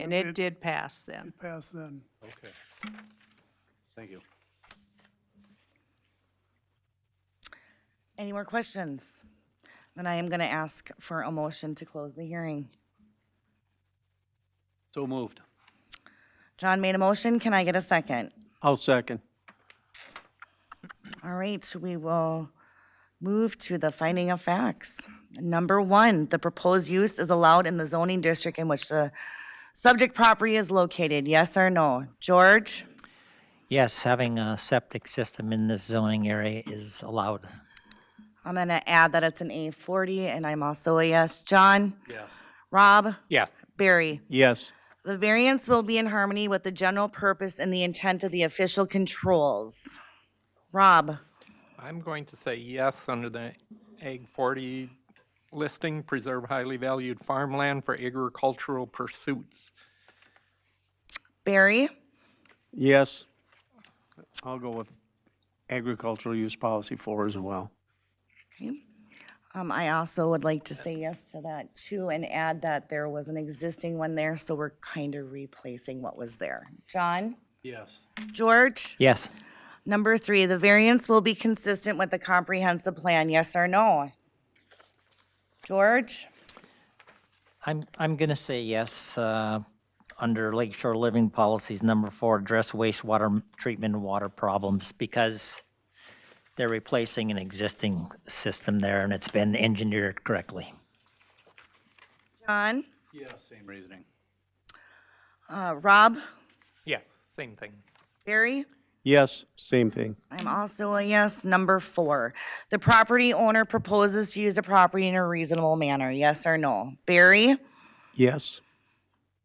And it did pass then. It passed then. Okay. Thank you. Any more questions? Then I am going to ask for a motion to close the hearing. So moved. John made a motion. Can I get a second? I'll second. All right, we will move to the finding of facts. Number one, the proposed use is allowed in the zoning district in which the subject property is located. Yes or no? George? Yes, having a septic system in this zoning area is allowed. I'm going to add that it's an A40, and I'm also a yes. John? Yes. Rob? Yes. Barry? Yes. The variance will be in harmony with the general purpose and the intent of the official controls. Rob? I'm going to say yes under the Ag 40 listing, preserve highly valued farmland for agricultural pursuits. Barry? Yes. I'll go with agricultural use policy 4 as well. Okay. I also would like to say yes to that too and add that there was an existing one there, so we're kind of replacing what was there. John? Yes. George? Yes, Number 3, the variance will be consistent with the comprehensive plan, yes or no? George? I'm going to say yes under Lakeshore Living Policies number 4, address wastewater treatment and water problems because they're replacing an existing system there and it's been engineered correctly. John? Yes. Same reasoning. Rob? Yes, same thing. Barry? Yes, same thing. I'm also a yes. Number 4, the property owner proposes to use the property in a reasonable manner, yes or no? Barry? Yes.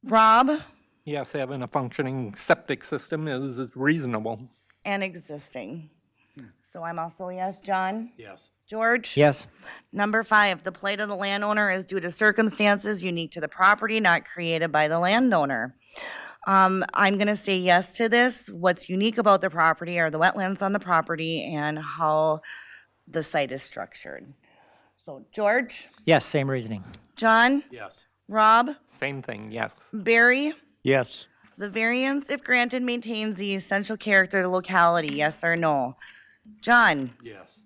Rob? Yes, having a functioning septic system is reasonable. And existing. So I'm also a yes. John? Yes. George? Yes, Number 5, the plight of the landowner is due to circumstances unique to the property, not created by the landowner. I'm going to say yes to this. What's unique about the property are the wetlands on the property and how the site is structured. So George? yes, same reasoning. John? Yes. Rob? Same thing, yes. Barry? Yes. The variance, if granted, maintains the essential character of the locality, yes or no? John? Yes.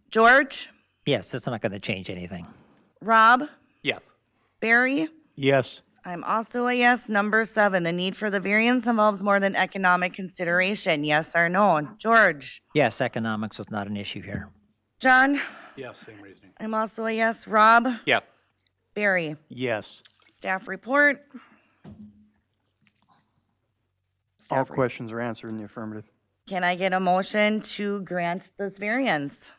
George? Yes, that's not going to change anything. Rob? Yes. Barry? Yes. I'm also a yes. Number 7, the need for the variance involves more than economic consideration, yes or no? George? Yes, economics was not an issue here. John? Yes. Same reasoning. I'm also a yes. Rob? Yes. Barry? Yes. Staff report? All Staff report. questions are answered in the affirmative. Can I get a motion to grant this variance?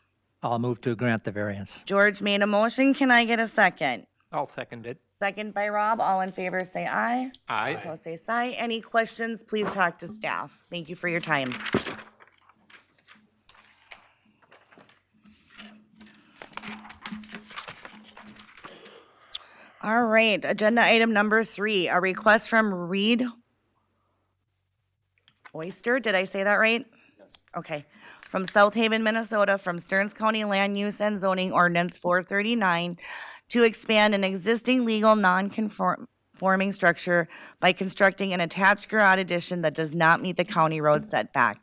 I'll move to grant the variance. George made a motion. Can I get a second? I'll second it. Second by Rob. All in favor say aye. Aye. Opposed say aye. Any questions, please talk to staff. Thank you for your time. All right, agenda item number 3, a request from Reed Oyster, did I say that right? Yes. Okay, from South Haven, Minnesota, from Stearns County Land Use and Zoning Ordinance 439 to expand an existing legal non-conforming structure by constructing an attached garage addition that does not meet the county road setback.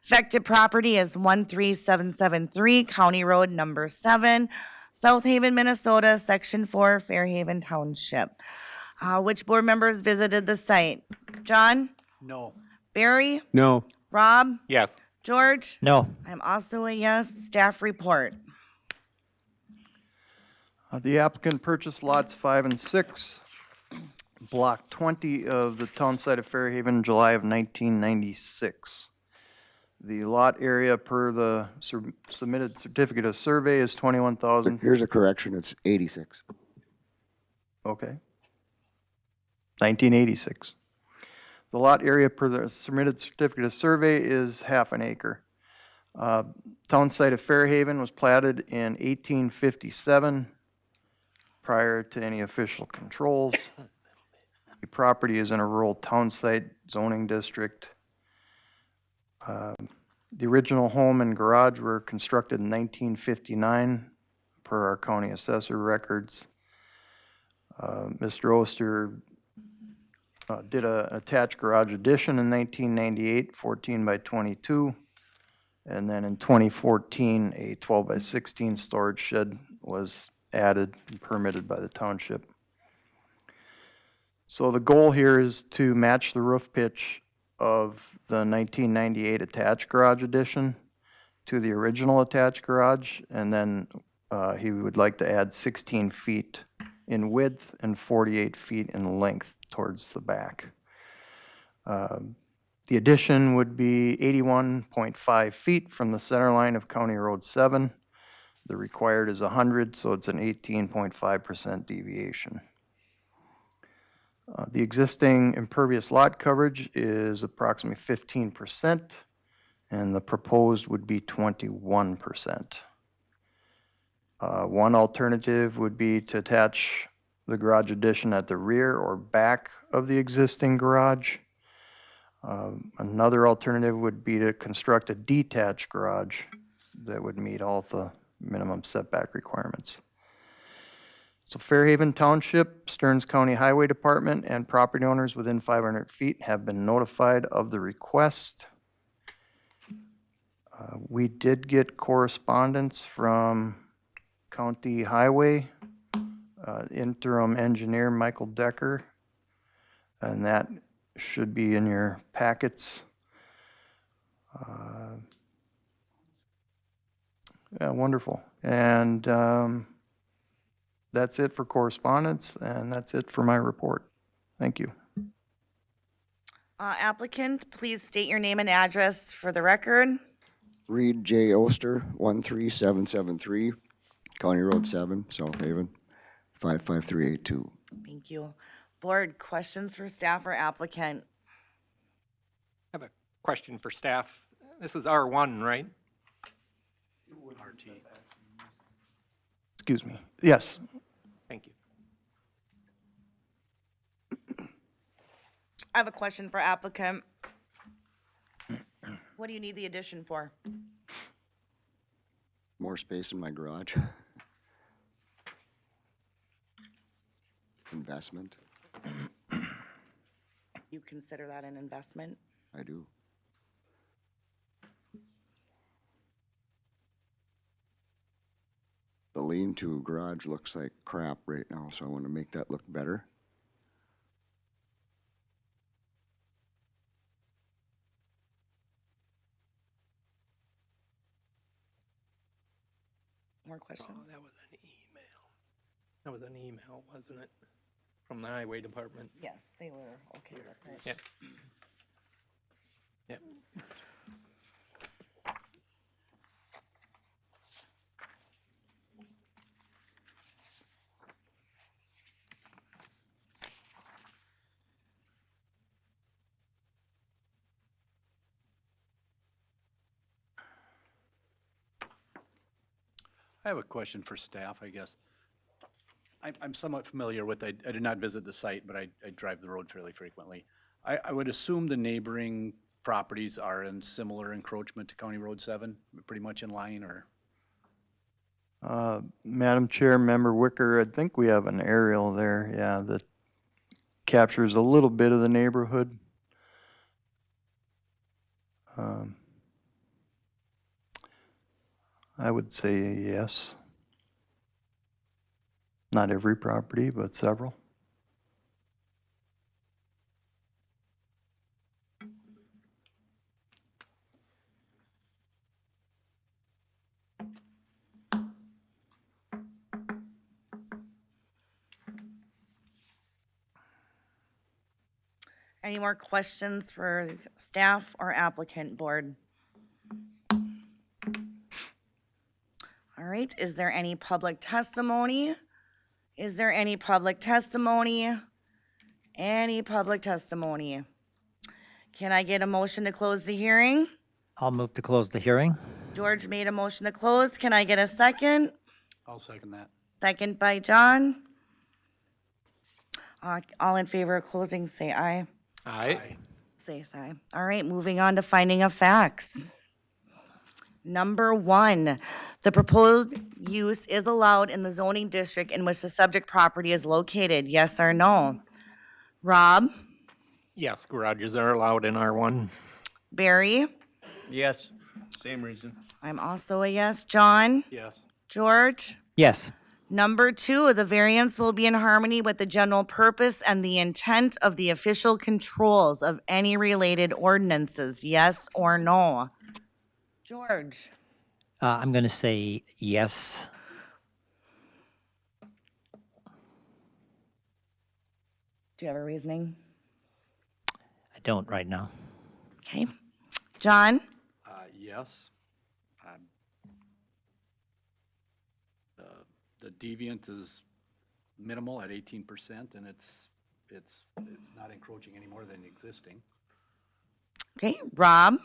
Affected property is 13773 County Road number 7, South Haven, Minnesota, Section 4, Fairhaven Township. Which board members visited the site? John? No. Barry? No. Rob? Yes. George? No, I'm also a yes. Staff report. The applicant purchased lots 5 and 6, block 20 of the town site of Fairhaven, July of 1996. The lot area per the submitted certificate of survey is 21,000. Here's a correction, it's 86. Okay. 1986. The lot area per the submitted certificate of survey is half an acre. Town site of Fairhaven was platted in 1857 prior to any official controls. The property is in a rural town site zoning district. The original home and garage were constructed in 1959 per our county assessor records. Mr. Oster did a attached garage addition in 1998, 14 by 22. And then in 2014, a 12 by 16 storage shed was added and permitted by the township. So the goal here is to match the roof pitch of the 1998 attached garage addition to the original attached garage, and then he would like to add 16 feet in width and 48 feet in length towards the back. The addition would be 81.5 feet from the center line of County Road 7. The required is 100, so it's an 18.5% deviation. The existing impervious lot coverage is approximately 15%, and the proposed would be 21%. One alternative would be to attach the garage addition at the rear or back of the existing garage. Another alternative would be to construct a detached garage that would meet all the minimum setback requirements. So Fairhaven Township, Stearns County Highway Department, and property owners within 500 feet have been notified of the request. We did get correspondence from County Highway, interim engineer Michael Decker, and that should be in your packets. Yeah, wonderful. And that's it for correspondence, and that's it for my report. Thank you. Applicant, please state your name and address for the record. Reed J. Oster, 13773, County Road 7, South Haven, 55382. Thank you. Board, questions for staff or applicant? I have a question for staff. This is R1, right? RT. Excuse me. Yes. Thank you. I have a question for applicant. What do you need the addition for? More space in my garage. Investment, You consider that an investment? I do. The lean-to garage looks like crap right now, so I want to make that look better. More questions? Oh, that was an email. That was an email, wasn't it? From the highway department. Yes, they were okay with it. Yep. Yep. I have a question for staff, I guess. I'm somewhat familiar with, I did not visit the site, but I drive the road fairly frequently. I would assume the neighboring properties are in similar encroachment to County Road 7, pretty much in line, or? Madam Chair, Member Wicker, I think we have an aerial there, yeah, that captures a little bit of the neighborhood. I would say yes. Not every property, but several. Any more questions for staff or applicant, board? All right, is there any public testimony? Is there any public testimony? Any public testimony? Can I get a motion to close the hearing? I'll move to close the hearing. George made a motion to close. Can I get a second? I'll second that. Second by John. All in favor of closing, say aye. Aye. Say aye. All right, moving on to finding of facts. Number 1, the proposed use is allowed in the zoning district in which the subject property is located, yes or no? Rob? Yes, garages are allowed in R1. Barry? Yes. Same reason. I'm also a yes. John? Yes. George? Yes. Number 2, the variance will be in harmony with the general purpose and the intent of the official controls of any related ordinances, yes or no? George? I'm going to say yes. Do you have a reasoning? I don't right now. Okay. John? Yes. The deviant is minimal at 18%, and it's not encroaching any more than existing. Okay. Rob?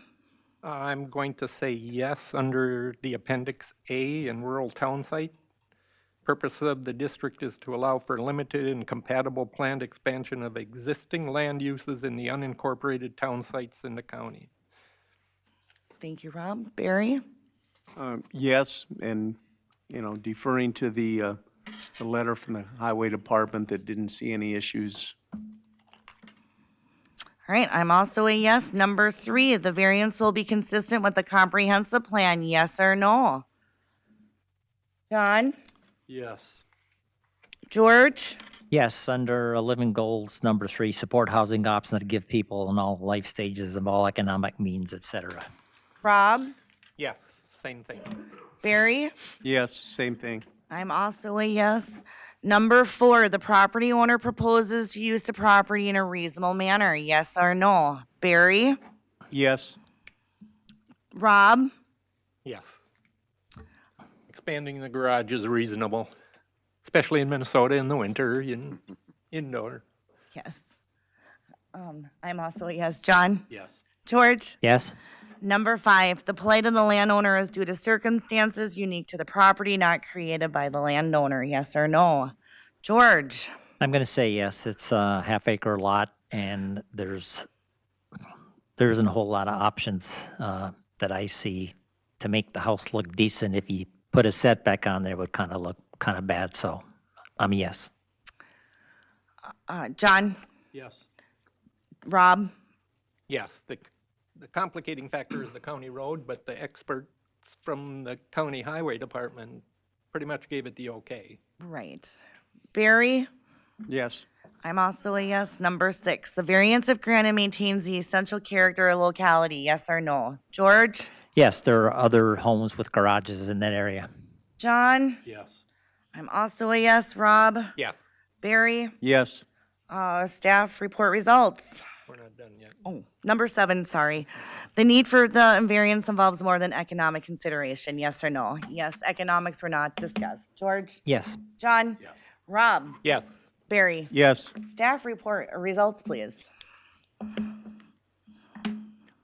I'm going to say yes under the Appendix A in rural town site. Purpose of the district is to allow for limited and compatible planned expansion of existing land uses in the unincorporated town sites in the county. Thank you, Rob. Barry? Yes, and, deferring to the letter from the highway department that didn't see any issues. All right, I'm also a yes. Number 3, the variance will be consistent with the comprehensive plan, yes or no? John? Yes. George? Yes, under Living Goals, number 3, support housing options that give people in all life stages of all economic means, et cetera. Rob? Yes, same thing. Barry? Yes, same thing. I'm also a yes. Number 4, the property owner proposes to use the property in a reasonable manner, yes or no? Barry? Yes. Rob? Yes. Expanding the garage is reasonable, especially in Minnesota in the winter, indoor. Yes. I'm also a yes. John? Yes. George? Yes? Number 5, the plight of the landowner is due to circumstances unique to the property, not created by the landowner, yes or no? George? I'm going to say yes. It's a half-acre lot, and there isn't a whole lot of options that I see to make the house look decent. If you put a setback on there, it would kind of look kind of bad, so I'm a yes. John? Yes. Rob? Yes, the complicating factor is the county road, but the experts from the county highway department pretty much gave it the okay. Right. Barry? Yes. I'm also a yes. Number 6, the variance if granted maintains the essential character of locality, yes or no? George? Yes, there are other homes with garages in that area. John? Yes. I'm also a yes. Rob? Yes, Barry? Yes. Staff report results. we're not done yet. Oh, number 7, sorry. The need for the variance involves more than economic consideration, yes or no? Yes, economics were not discussed. George? Yes. John? Yes. Rob? Yes, Barry? Yes. Staff report results, please.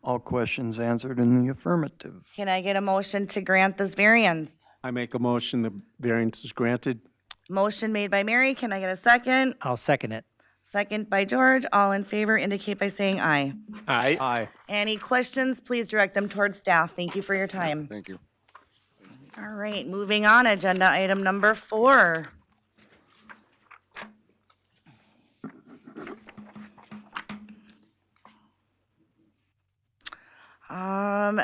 All questions answered in the affirmative. Can I get a motion to grant this variance? I make a motion the variance is granted. Motion made by Mary. Can I get a second? I'll second it. Second by George. All in favor indicate by saying aye. aye. Aye. Any questions, please direct them towards staff. Thank you for your time. Thank you. All right, moving on, agenda item number 4.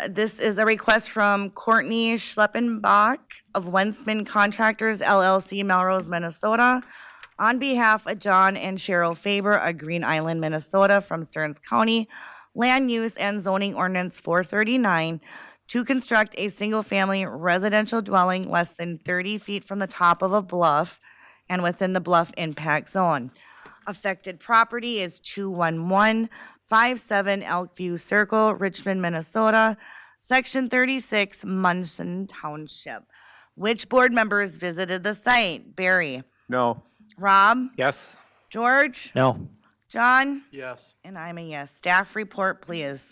This is a request from Courtney Schleppenbach of Wensman Contractors LLC, Melrose, Minnesota, on behalf of John and Cheryl Faber of Green Island, Minnesota, from Stearns County, Land Use and Zoning Ordinance 439, to construct a single-family residential dwelling less than 30 feet from the top of a bluff and within the bluff impact zone. Affected property is 21157 Elkview Circle, Richmond, Minnesota, Section 36, Munson Township. Which board members visited the site? Barry? No. Rob? Yes, George? No. John? Yes. And I'm a yes. Staff report, please.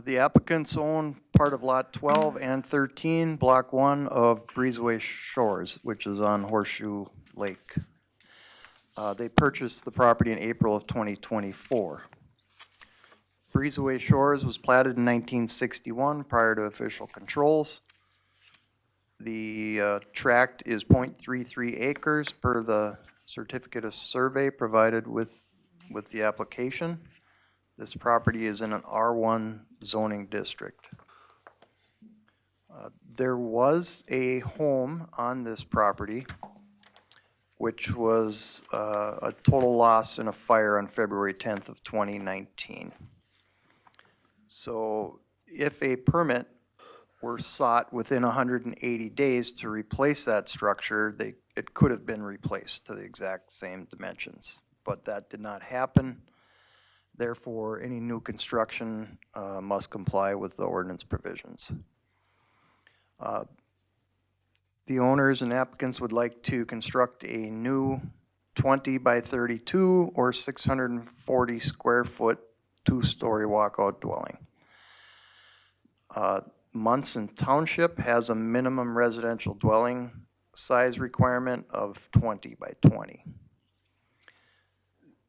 The applicants own part of Lot 12 and 13, Block 1 of Breezeway Shores, which is on Horseshoe Lake. They purchased the property in April of 2024. Breezeway Shores was platted in 1961 prior to official controls. The tract is .33 acres per the certificate of survey provided with with the application. This property is in an R1 zoning district. There was a home on this property, which was a total loss in a fire on February 10th of 2019. So if a permit were sought within 180 days to replace that structure, it could have been replaced to the exact same dimensions. But that did not happen. Therefore, any new construction must comply with the ordinance provisions. The owners and applicants would like to construct a new 20 by 32 or 640 square foot two-story walkout dwelling. Munson Township has a minimum residential dwelling size requirement of 20 by 20.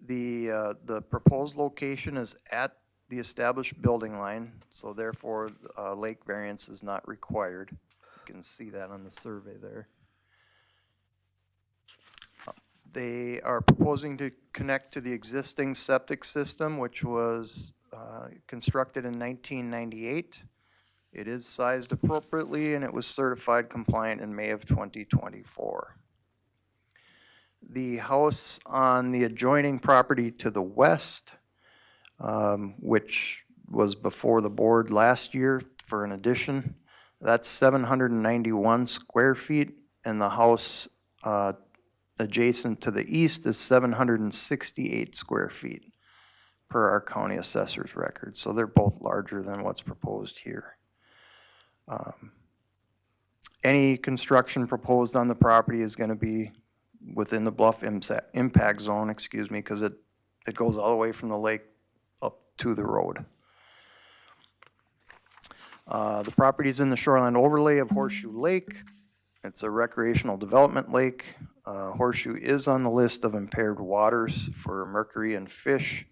The proposed location is at the established building line, so therefore lake variance is not required. You can see that on the survey there. They are proposing to connect to the existing septic system, which was constructed in 1998. It is sized appropriately, and it was certified compliant in May of 2024. The house on the adjoining property to the west, which was before the board last year for an addition, that's 791 square feet, and the house adjacent to the east is 768 square feet per our county assessor's record. So they're both larger than what's proposed here. Any construction proposed on the property is going to be within the bluff impact zone, because it goes all the way from the lake up to the road. The property is in the shoreline overlay of Horseshoe Lake. It's a recreational development lake. Horseshoe is on the list of impaired waters for mercury and fish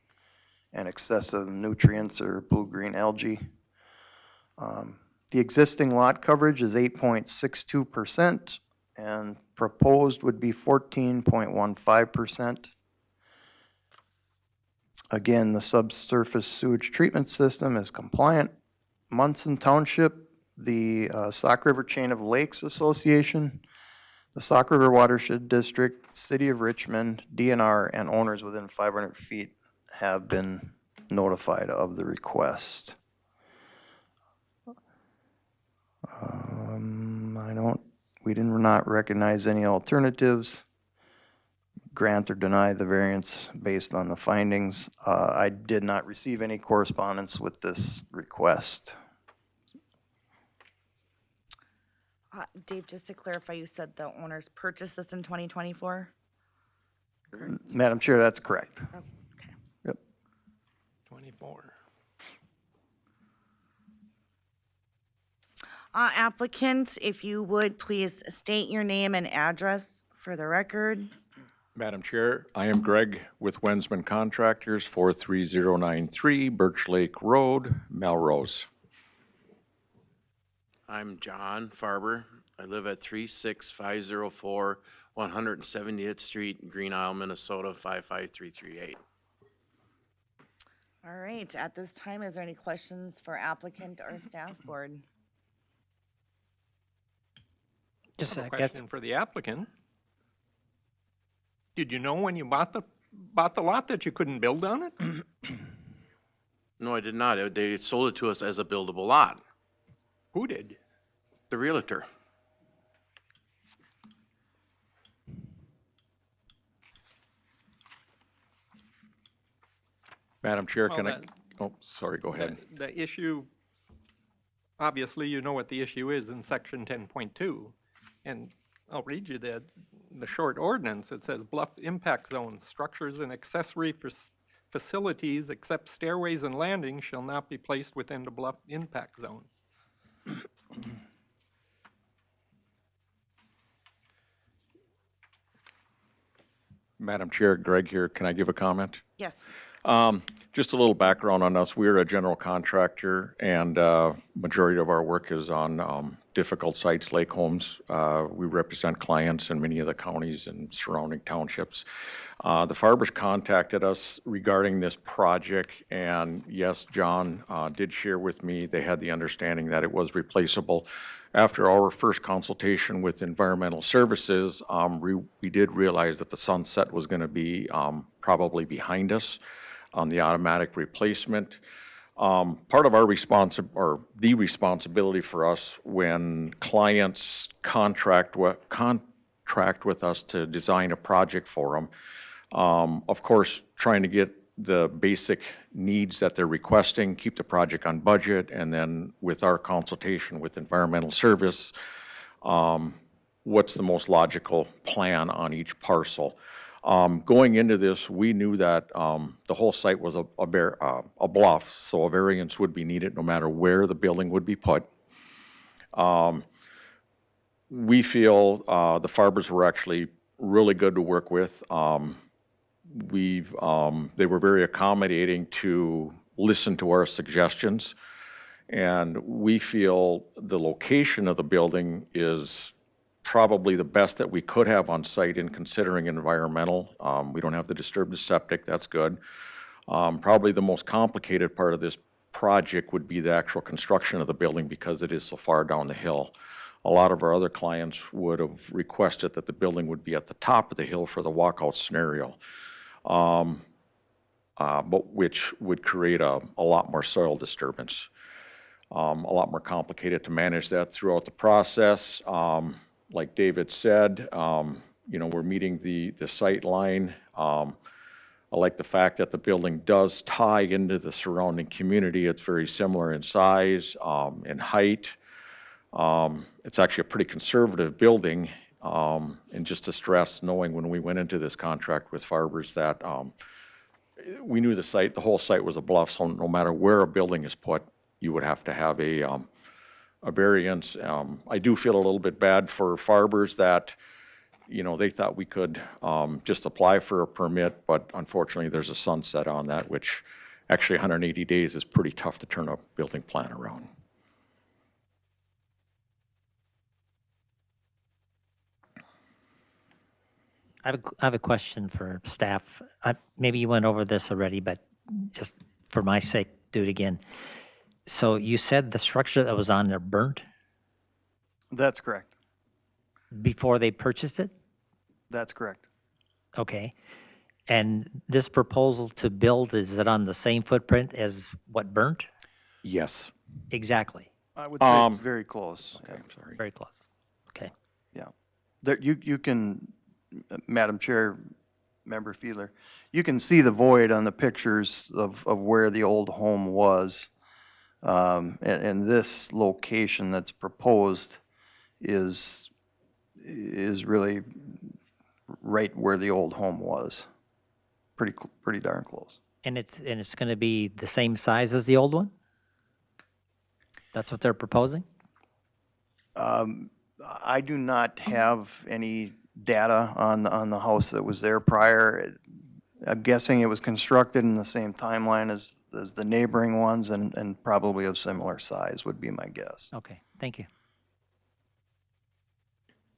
and excessive nutrients or blue-green algae. The existing lot coverage is 8.62%, and proposed would be 14.15%. Again, the subsurface sewage treatment system is compliant. Munson Township, the Sauk River Chain of Lakes Association, the Sauk River Watershed District, City of Richmond, DNR, and owners within 500 feet have been notified of the request. We did not recognize any alternatives. Grant or deny the variance based on the findings. I did not receive any correspondence with this request. Dave, just to clarify, you said the owners purchased this in 2024? Madam Chair, that's correct. Oh, okay. Yep. 24. Applicant, if you would please state your name and address for the record. Madam Chair, I am Greg with Wensman Contractors, 43093 Birch Lake Road, Melrose. I'm John Farber. I live at 36504 170th Street, Green Isle, Minnesota, 55338. All right, at this time, is there any questions for applicant or staff board? Just I have a I guess, question for the applicant. Did you know when you bought the lot that you couldn't build on it? No, I did not. They sold it to us as a buildable lot. Who did? The realtor. Madam Chair, Well, can I, that- oh, sorry, go ahead. The issue, obviously you know what the issue is in section 10.2. And I'll read you the short ordinance. It says bluff impact zones, structures and accessory facilities except stairways and landings shall not be placed within the bluff impact zone. Madam Chair, Greg here. Can I give a comment? Yes. Just a little background on us. We're a general contractor, and majority of our work is on difficult sites, lake homes. We represent clients in many of the counties and surrounding townships. The Farbers contacted us regarding this project, and yes, John did share with me, they had the understanding that it was replaceable. After our first consultation with Environmental Services, we did realize that the sunset was going to be probably behind us on the automatic replacement. Part of our the responsibility for us when clients contract with us to design a project for them, of course, trying to get the basic needs that they're requesting, keep the project on budget, and then with our consultation with Environmental Service, what's the most logical plan on each parcel. Going into this, we knew that the whole site was a bluff, so a variance would be needed no matter where the building would be put. We feel the Farbers were actually really good to work with. They were very accommodating to listen to our suggestions, and we feel the location of the building is probably the best that we could have on site in considering environmental. We don't have to disturb the septic, that's good. Probably the most complicated part of this project would be the actual construction of the building because it is so far down the hill. A lot of our other clients would have requested that the building would be at the top of the hill for the walkout scenario, but which would create a lot more soil disturbance. A lot more complicated to manage that throughout the process. Like David said, we're meeting the sight line. I like the fact that the building does tie into the surrounding community. It's very similar in size, in height. It's actually a pretty conservative building. And just to stress, knowing when we went into this contract with Farbers that we knew the whole site was a bluff, so no matter where a building is put, you would have to have a variance. I do feel a little bit bad for Farbers that, they thought we could just apply for a permit, but unfortunately there's a sunset on that, which actually 180 days is pretty tough to turn a building plan around. I have a question for staff. Maybe you went over this already, but just for my sake, do it again. So you said the structure that was on there burnt That's correct. before they purchased it? That's correct. Okay. And this proposal to build, is it on the same footprint as what burnt? Yes. Exactly. I would say it's very close. Okay, I'm sorry. Very close. Okay. There, you can, Madam Chair, Member Fiedler, you can see the void on the pictures of where the old home was. And this location that's proposed is really right where the old home was. Pretty darn close. And it's going to be the same size as the old one? That's what they're proposing? I do not have any data on the house that was there prior. I'm guessing it was constructed in the same timeline as the neighboring ones and probably of similar size would be my guess. Okay, thank you.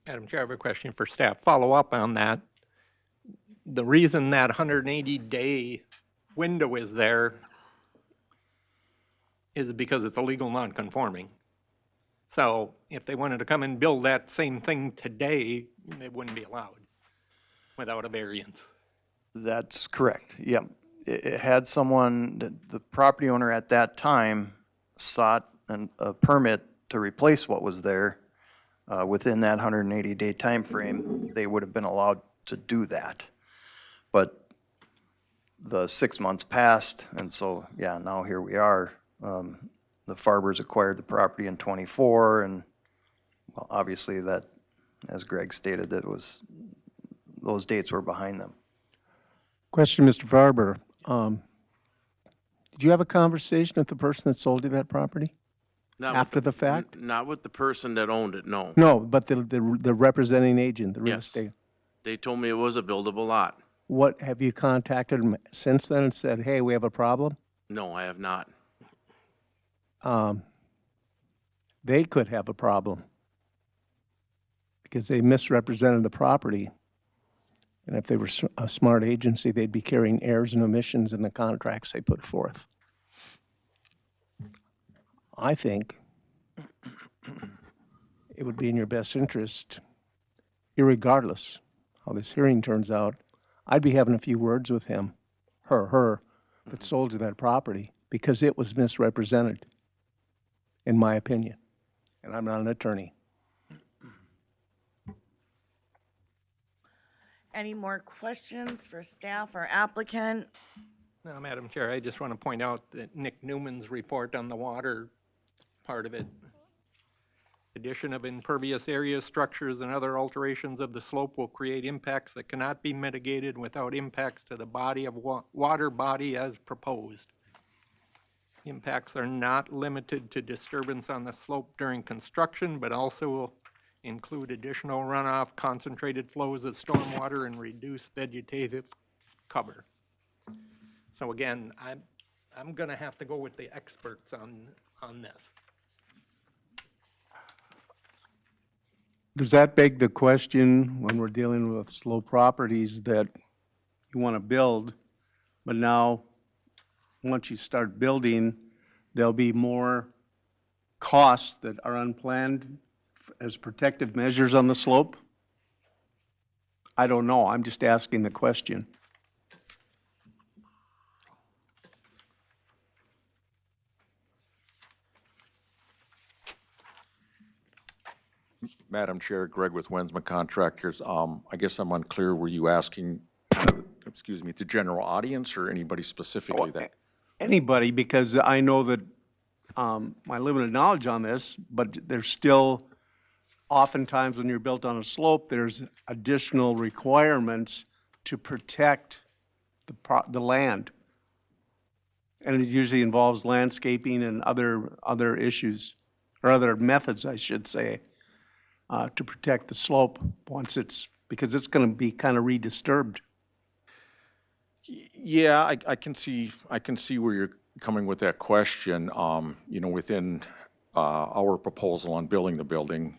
Madam Chair, I have a question for staff. Follow up on that. The reason that 180-day window is there is because it's illegal non-conforming. So if they wanted to come and build that same thing today, they wouldn't be allowed without a variance. That's correct, yep. It had someone, the property owner at that time sought a permit to replace what was there. Within that 180-day time frame, they would have been allowed to do that. But the 6 months passed, and so, yeah, now here we are. The Farbers acquired the property in '24, and well, obviously that, as Greg stated, those dates were behind them. Question, Mr. Farber. Did you have a conversation with the person that sold you that property Not after with the fact? Not with the person that owned it, no. No, but the representing agent, the real Yes. estate. They told me it was a buildable lot. What, have you contacted them since then and said, hey, we have a problem? No, I have not. They could have a problem because they misrepresented the property. And if they were a smart agency, they'd be carrying errors and omissions in the contracts they put forth. I think it would be in your best interest, irregardless how this hearing turns out, I'd be having a few words with him, her, that sold you that property, because it was misrepresented, in my opinion. And I'm not an attorney. Any more questions for staff or applicant? Now, Madam Chair, I just want to point out that Nick Newman's report on the water, part of it, addition of impervious areas, structures, and other alterations of the slope will create impacts that cannot be mitigated without impacts to the body of water body as proposed. Impacts are not limited to disturbance on the slope during construction, but also will include additional runoff, concentrated flows of stormwater, and reduced vegetative cover. So again, I'm going to have to go with the experts on this. Does that beg the question, when we're dealing with slow properties, that you want to build, but now, once you start building, there'll be more costs that are unplanned as protective measures on the slope? I don't know. I'm just asking the question. Madam Chair, Greg with Wensma Contractors. I guess I'm unclear, were you asking, excuse me, the general audience or anybody specifically that? Anybody, because I know that my limited knowledge on this, but there's still, oftentimes when you're built on a slope, there's additional requirements to protect the land. And it usually involves landscaping and other issues, or other methods, I should say, to protect the slope once because it's going to be kind of redisturbed. Yeah, I can see where you're coming with that question. You know, within our proposal on building the building,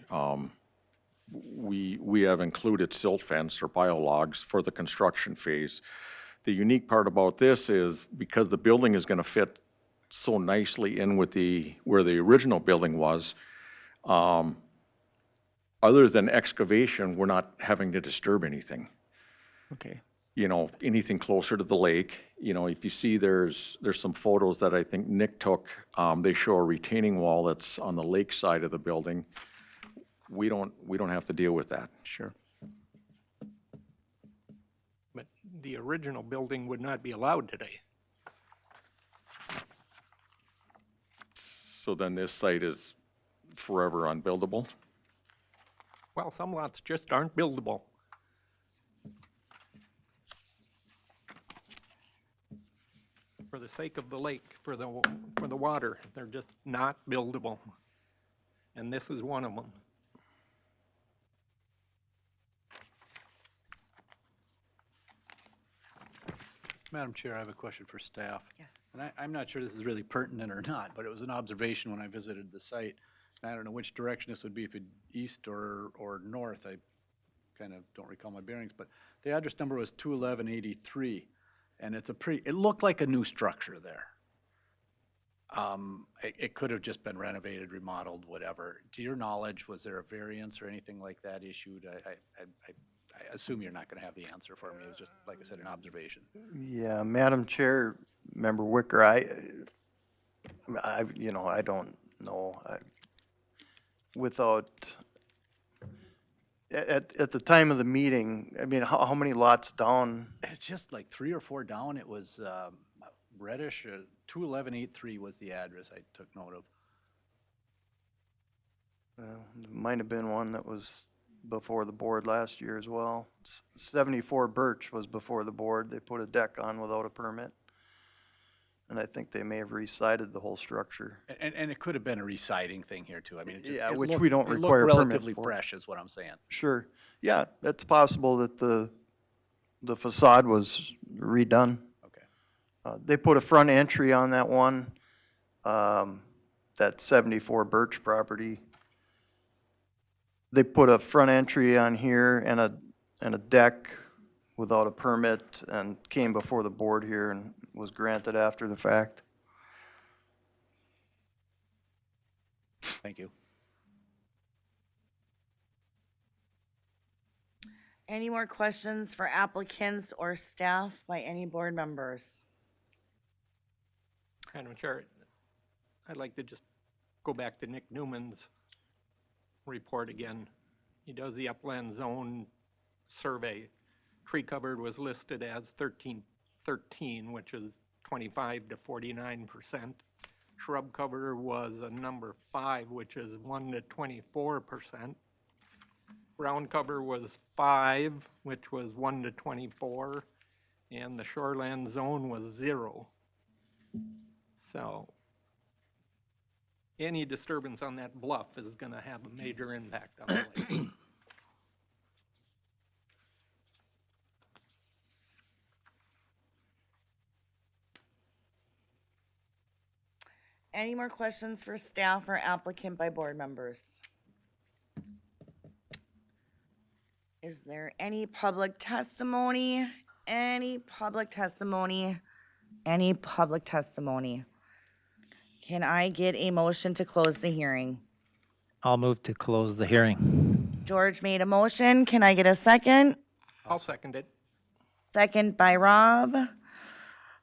we have included silt fence or biologs for the construction phase. The unique part about this is because the building is going to fit so nicely in with where the original building was, other than excavation, we're not having to disturb anything. Okay. You know, anything closer to the lake. You know, if you see there's some photos that I think Nick took, they show a retaining wall that's on the lake side of the building. We don't have to deal with that. Sure. But the original building would not be allowed today. So then this site is forever unbuildable? Well, some lots just aren't buildable. For the sake of the lake, for the water, they're just not buildable. And this is one of them. Madam Chair, I have a question for staff. Yes. And I'm not sure this is really pertinent or not, but it was an observation when I visited the site. And I don't know which direction this would be, if it east or north. I kind of don't recall my bearings, but the address number was 21183. And it looked like a new structure there. It could have just been renovated, remodeled, whatever. To your knowledge, was there a variance or anything like that issued? I assume you're not going to have the answer for me. It was just, like I said, an observation. Yeah, Madam Chair, Member Wicker, I don't know. At the time of the meeting, I mean, how many lots down? It's just like 3 or 4 down. It was reddish. 21183 was the address I took note of. There might have been one that was before the board last year as well. 74 Birch was before the board. They put a deck on without a permit. And I think they may have re-sided the whole structure. And it could have been a re-siding thing here too. I mean, Yeah, which we don't it require looked permits relatively for. fresh is what I'm saying. Sure. Yeah, it's possible that the facade was redone. Okay. They put a front entry on that one, that 74 Birch property. They put a front entry on here and a deck without a permit and came before the board here and was granted after the fact. Thank you. Any more questions for applicants or staff by any board members? Madam Chair, I'd like to just go back to Nick Newman's report again. He does the upland zone survey. Tree cover was listed as 1313, which is 25 to 49%. Shrub cover was a number 5, which is 1 to 24%. Ground cover was 5, which was 1 to 24, and the shoreland zone was 0. So any disturbance on that bluff is going to have a major impact on the lake. Any more questions for staff or applicant by board members? Is there any public testimony? Any public testimony? Any public testimony? Can I get a motion to close the hearing? I'll move to close the hearing. George made a motion. Can I get a second? I'll second it. Second by Rob.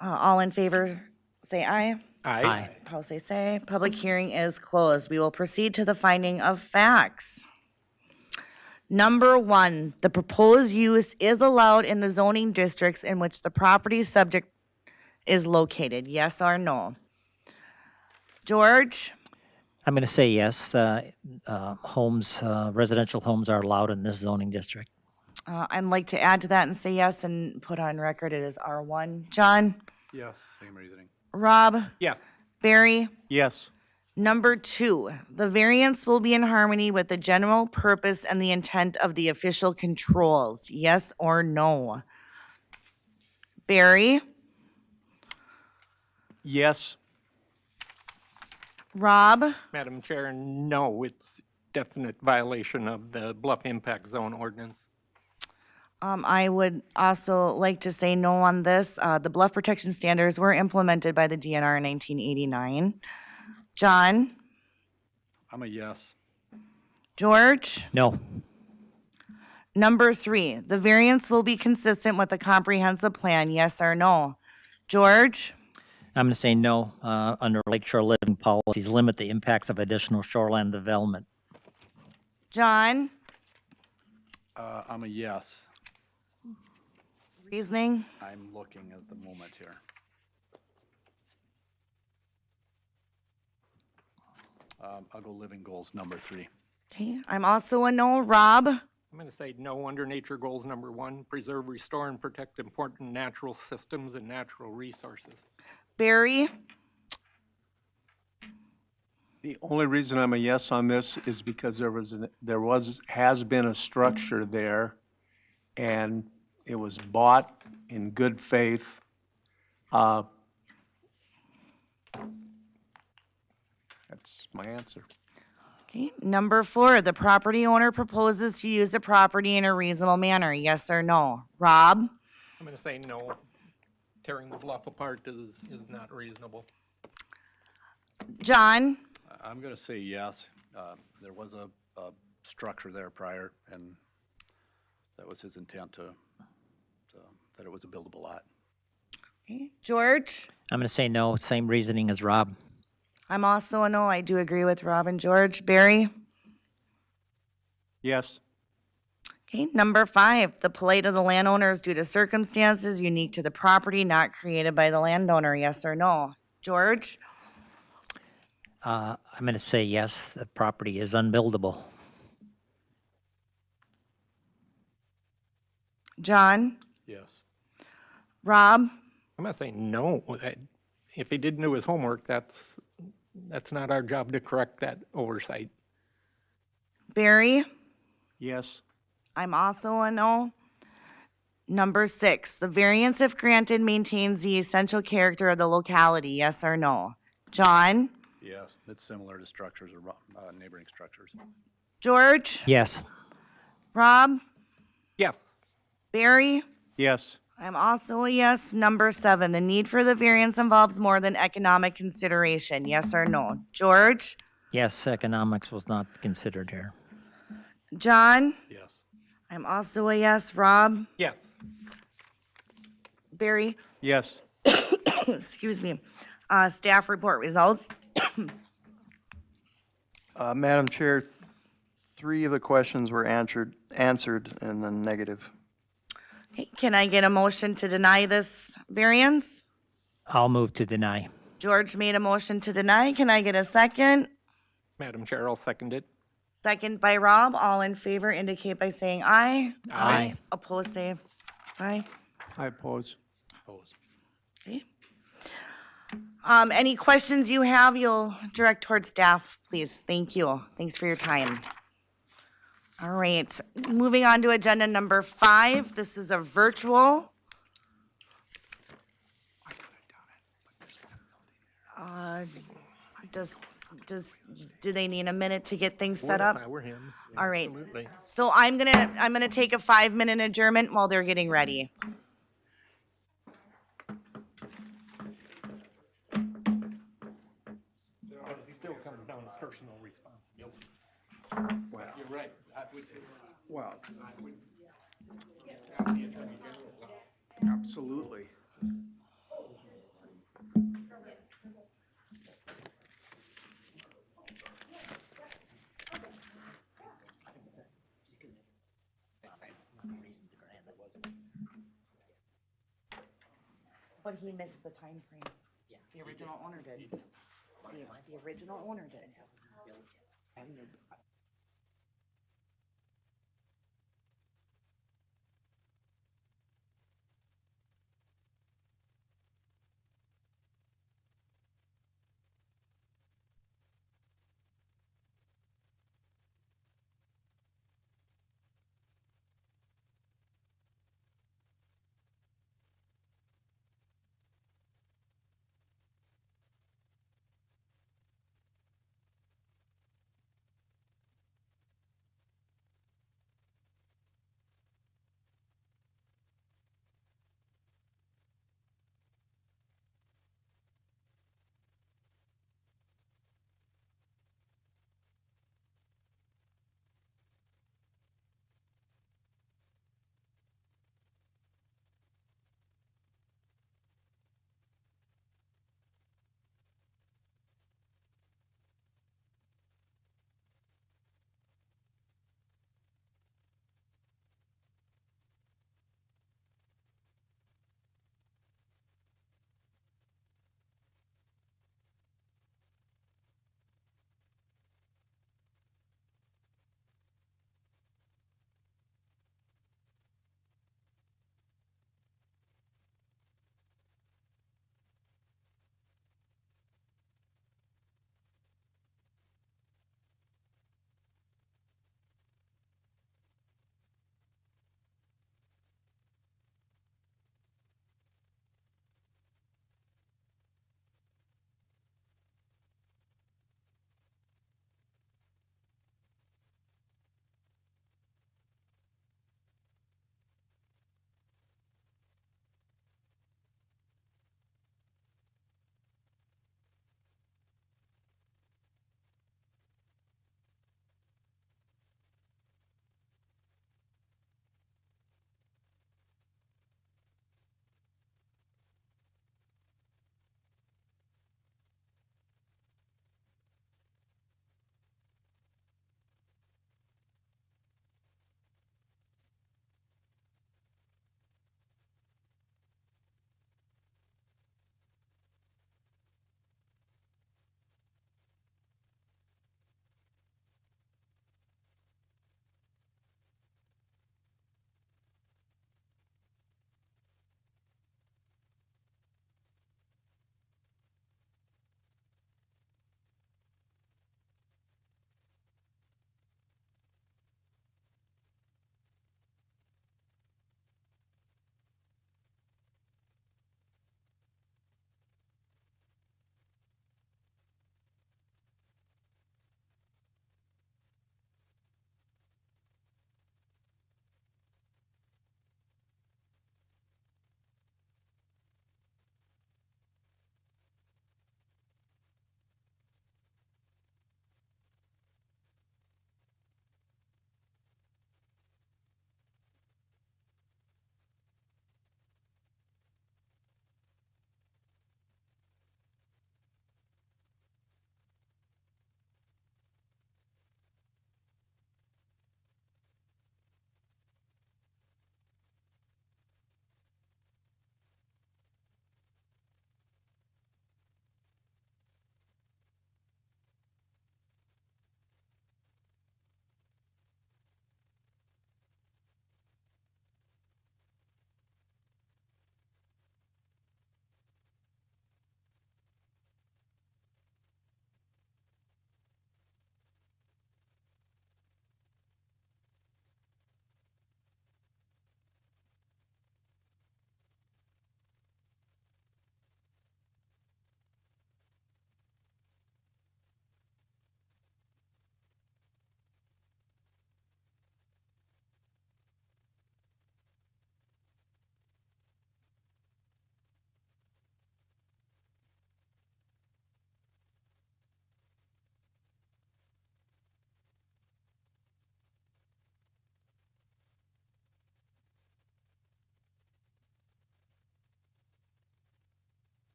All in favor, say aye. Aye. Opposed, say. Public hearing is closed. We will proceed to the finding of facts. Number 1, the proposed use is allowed in the zoning districts in which the property subject is located. Yes or no? George? I'm going to say yes. Residential homes are allowed in this zoning district. I'd like to add to that and say yes and put on record it is R1. John? Yes, same reasoning. Rob? Yeah. Barry? Yes. Number 2, the variance will be in harmony with the general purpose and the intent of the official controls. Yes or no? Barry? Yes. Rob? Madam Chair, no, it's definite violation of the bluff impact zone ordinance. I would also like to say no on this. The bluff protection standards were implemented by the DNR in 1989. John? I'm a yes. George? No. Number 3, the variance will be consistent with the comprehensive plan. Yes or no? George? I'm going to say no. Under Lakeshore Living policies, limit the impacts of additional shoreline development. John? I'm a yes. Reasoning? I'm looking at the moment here. I'll go living goals number 3. Okay, I'm also a no. Rob? I'm going to say no under nature goals number 1, preserve, restore, and protect important natural systems and natural resources. Barry? The only reason I'm a yes on this is because has been a structure there, and it was bought in good faith. That's my answer. Okay, number 4, the property owner proposes to use the property in a reasonable manner. Yes or no? Rob? I'm going to say no. Tearing the bluff apart is not reasonable. John? I'm going to say yes. There was a structure there prior, and that was his intent that it was a buildable lot. Okay, George? I'm going to say no. Same reasoning as Rob. I'm also a no. I do agree with Rob and George. Barry? Yes. Okay, number 5, the plight of the landowner is due to circumstances unique to the property, not created by the landowner. Yes or no? George? I'm going to say yes. The property is unbuildable. John? Yes. Rob? I'm going to say no. If he didn't do his homework, that's not our job to correct that oversight. Barry? Yes. I'm also a no. Number 6, the variance, if granted, maintains the essential character of the locality. Yes or no? John? Yes, it's similar to structures or neighboring structures. George? Yes. Rob? Yes. Barry? Yes. I'm also a yes. Number 7, the need for the variance involves more than economic consideration. Yes or no? George? Yes, economics was not considered here. John? Yes. I'm also a yes. Rob? Yes. Barry? Yes. Excuse me. Staff report results. Madam Chair, 3 of the questions were answered in the negative. Okay, can I get a motion to deny this variance? I'll move to deny. George made a motion to deny. Can I get a second? Madam Chair, I'll second it. Second by Rob. All in favor indicate by saying aye. Aye. Opposed, say aye. I oppose. Opposed. Okay. Any questions you have, you'll direct towards staff, please. Thank you. Thanks for your time. All right, moving on to agenda number 5. This is a virtual. Do they need a minute to get things set up? We're him. All right. Absolutely. So I'm gonna take a 5-minute adjournment while they're getting ready. Still comes down to personal responsibility. You're right. Well, absolutely. But he missed the time frame. Yeah. The original owner did. The original owner did.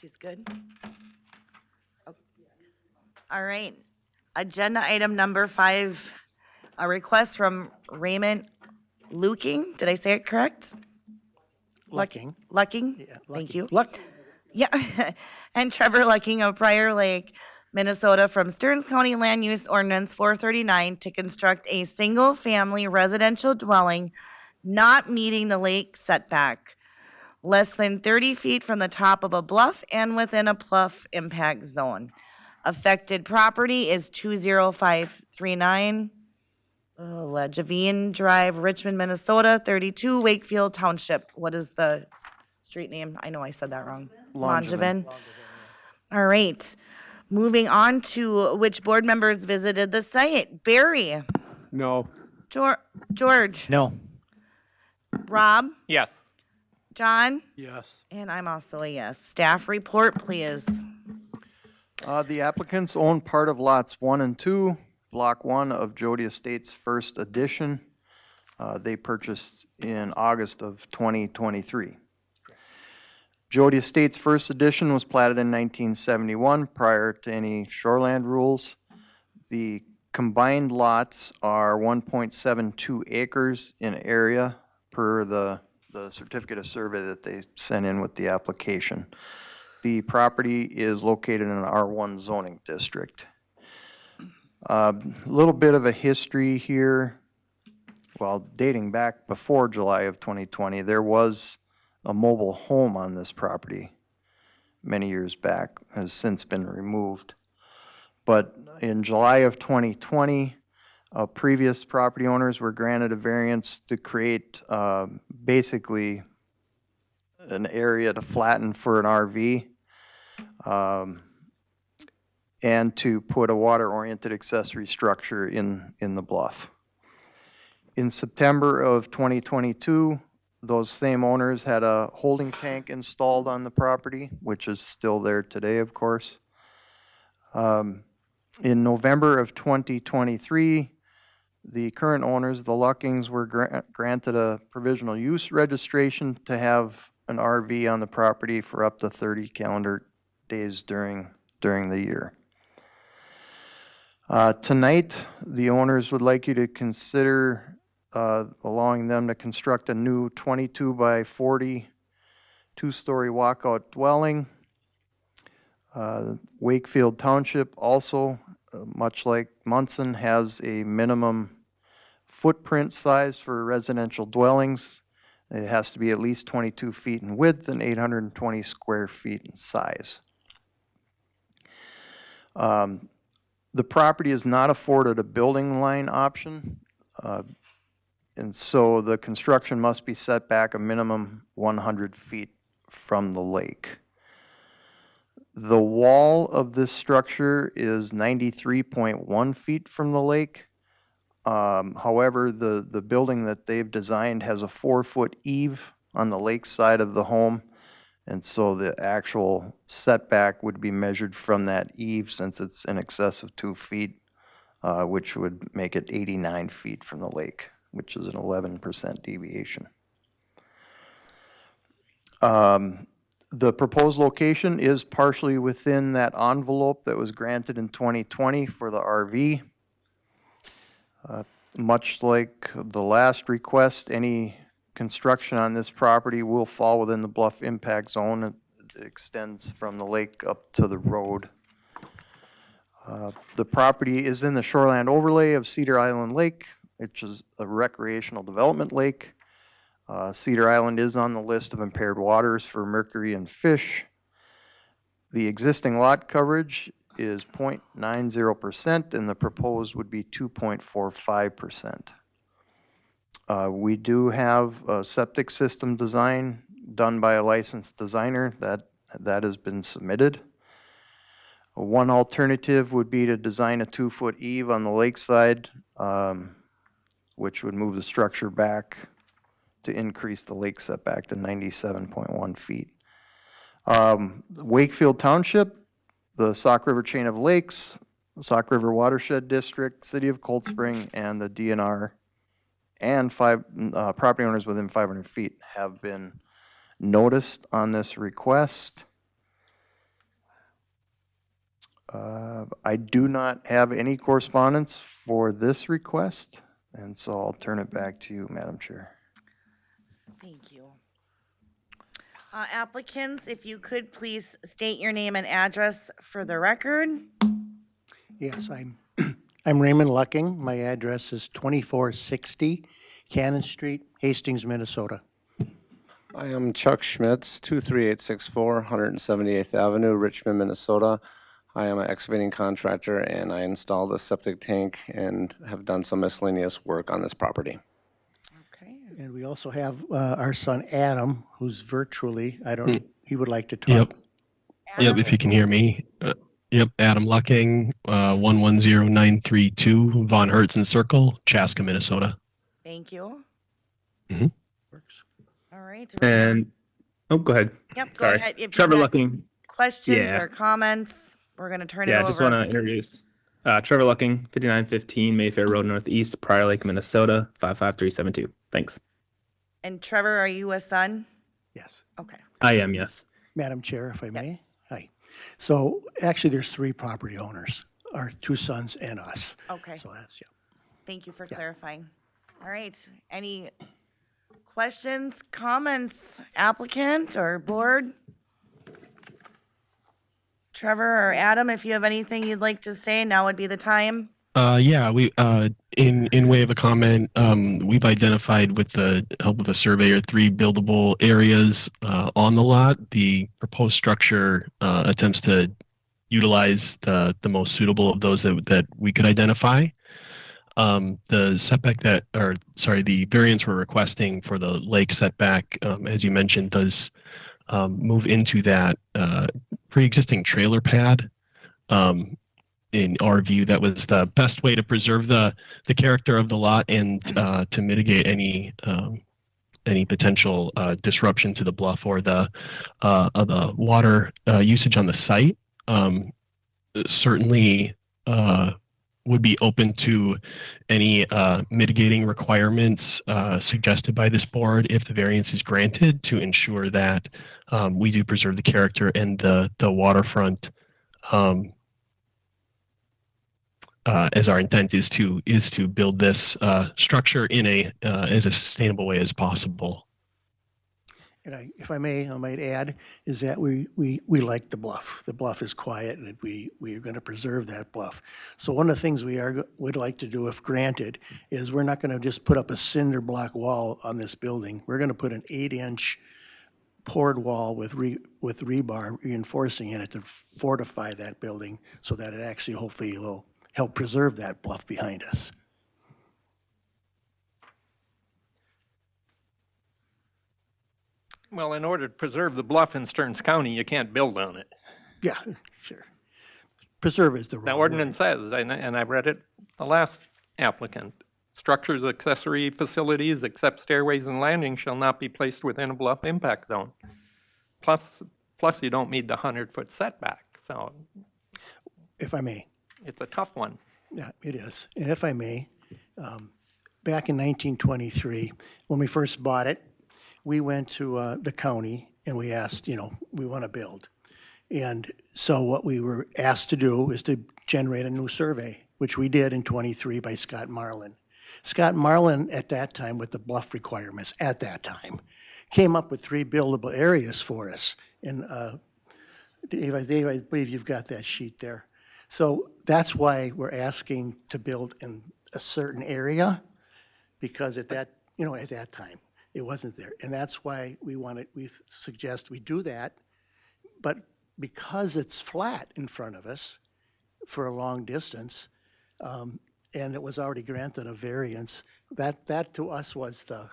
She's good? Oh. All right. Agenda item number 5, a request from Raymond Luking. Did I say it correct? Lucking. Lucking? Yeah, Thank Lucky. you. Luck. Yeah, and Trevor Lucking of Prior Lake, Minnesota, from Stearns County Land Use Ordinance 439 to construct a single-family residential dwelling not meeting the lake setback, less than 30 feet from the top of a bluff and within a bluff impact zone. Affected property is 20539 Lejavine Drive, Richmond, Minnesota, 32 Wakefield Township. What is the street name? I know I said that wrong. Longevin. All right. Moving on to which board members visited the site. Barry, No. George, No. Rob, Yes. John, Yes. and I'm also a yes. Staff report, please. The applicants own part of lots 1 and 2, Block 1 of Jody Estates First Edition. They purchased in August of 2023. Jody Estates First Edition was platted in 1971 prior to any shoreland rules. The combined lots are 1.72 acres in area per the certificate of survey that they sent in with the application. The property is located in an R1 zoning district. A little bit of a history here. Well, dating back before July of 2020, there was a mobile home on this property many years back, has since been removed. But in July of 2020, previous property owners were granted a variance to create basically an area to flatten for an RV and to put a water-oriented accessory structure in the bluff. In September of 2022, those same owners had a holding tank installed on the property, which is still there today, of course. In November of 2023, the current owners, the Luckings, were granted a provisional use registration to have an RV on the property for up to 30 calendar days during the year. Tonight, the owners would like you to consider allowing them to construct a new 22 by 40 two-story walkout dwelling. Wakefield Township also, much like Munson, has a minimum footprint size for residential dwellings. It has to be at least 22 feet in width and 820 square feet in size. The property is not afforded a building line option, and so the construction must be set back a minimum 100 feet from the lake. The wall of this structure is 93.1 feet from the lake. However, the building that they've designed has a 4-foot eave on the lake side of the home, and so the actual setback would be measured from that eave since it's in excess of 2 feet, which would make it 89 feet from the lake, which is an 11% deviation. The proposed location is partially within that envelope that was granted in 2020 for the RV. Much like the last request, any construction on this property will fall within the bluff impact zone. It extends from the lake up to the road. The property is in the shoreland overlay of Cedar Island Lake, which is a recreational development lake. Cedar Island is on the list of impaired waters for mercury and fish. The existing lot coverage is 0.90%, and the proposed would be 2.45%. We do have a septic system design done by a licensed designer that has been submitted. One alternative would be to design a 2-foot eave on the lakeside, which would move the structure back to increase the lake setback to 97.1 feet. Wakefield Township, the Sauk River Chain of Lakes, the Sauk River Watershed District, City of Cold Spring, and the DNR, and property owners within 500 feet have been noticed on this request. I do not have any correspondence for this request, and so I'll turn it back to you, Madam Chair. Thank you. Applicants, if you could please state your name and address for the record. Yes, I'm Raymond Lucking. My address is 2460 Cannon Street, Hastings, Minnesota. I am Chuck Schmitz, 23864 178th Avenue, Richmond, Minnesota. I am an excavating contractor and I installed a septic tank and have done some miscellaneous work on this property. Okay. And we also have our son Adam, who's virtually, he would like to talk. Yep, if you can hear me. Yep, Adam Lucking, 110932 Von Hertzen Circle, Chaska, Minnesota. Thank you. Mhm. All right. And, oh, go ahead. Yep, go Sorry. ahead. If you Trevor got Lucking. questions Yeah. or comments, we're going to turn it Yeah, over. I just want to introduce Trevor Lucking, 5915 Mayfair Road Northeast, Prior Lake, Minnesota, 55372. Thanks. And Trevor, are you a son? Yes. Okay. I am, yes. Madam Chair, if I may? Hi. So actually, there's 3 property owners, our 2 sons and us. Okay. So that's, yeah. Thank you for clarifying. All right. Any questions, comments, applicant or board? Trevor or Adam, if you have anything you'd like to say, now would be the time. Yeah, we in way of a comment, we've identified with the help of a surveyor 3 buildable areas on the lot. The proposed structure attempts to utilize the most suitable of those that we could identify. The setback the variance we're requesting for the lake setback, as you mentioned, does move into that pre-existing trailer pad. In our view, that was the best way to preserve the character of the lot and to mitigate any potential disruption to the bluff or the water usage on the site. Certainly would be open to any mitigating requirements suggested by this board if the variance is granted to ensure that we do preserve the character and the waterfront, as our intent is to build this structure in as a sustainable way as possible. And if I might add, is that we like the bluff. The bluff is quiet, and we are going to preserve that bluff. So one of the things we would like to do, if granted, is we're not going to just put up a cinder block wall on this building. We're going to put an 8-inch poured wall with rebar reinforcing in it to fortify that building, so that it actually hopefully will help preserve that bluff behind us. Well, in order to preserve the bluff in Stearns County, you can't build on it. Yeah, sure. Preserve is the wrong The word. ordinance says, and I read it, the last applicant, structures, accessory facilities, except stairways and landings, shall not be placed within a bluff impact zone. Plus you don't meet the 100-foot setback, so If I may. it's a tough one. Yeah, it is. And if I may, back in 1923, when we first bought it, we went to the county and we asked, we want to build. And so what we were asked to do is to generate a new survey, which we did in 23 by Scott Marlin. Scott Marlin, at that time, with the bluff requirements at that time, came up with 3 buildable areas for us. And Dave, I believe you've got that sheet there. So that's why we're asking to build in a certain area, because at that time, it wasn't there. And that's why we suggest we do that. But because it's flat in front of us for a long distance, and it was already granted a variance, that to us was the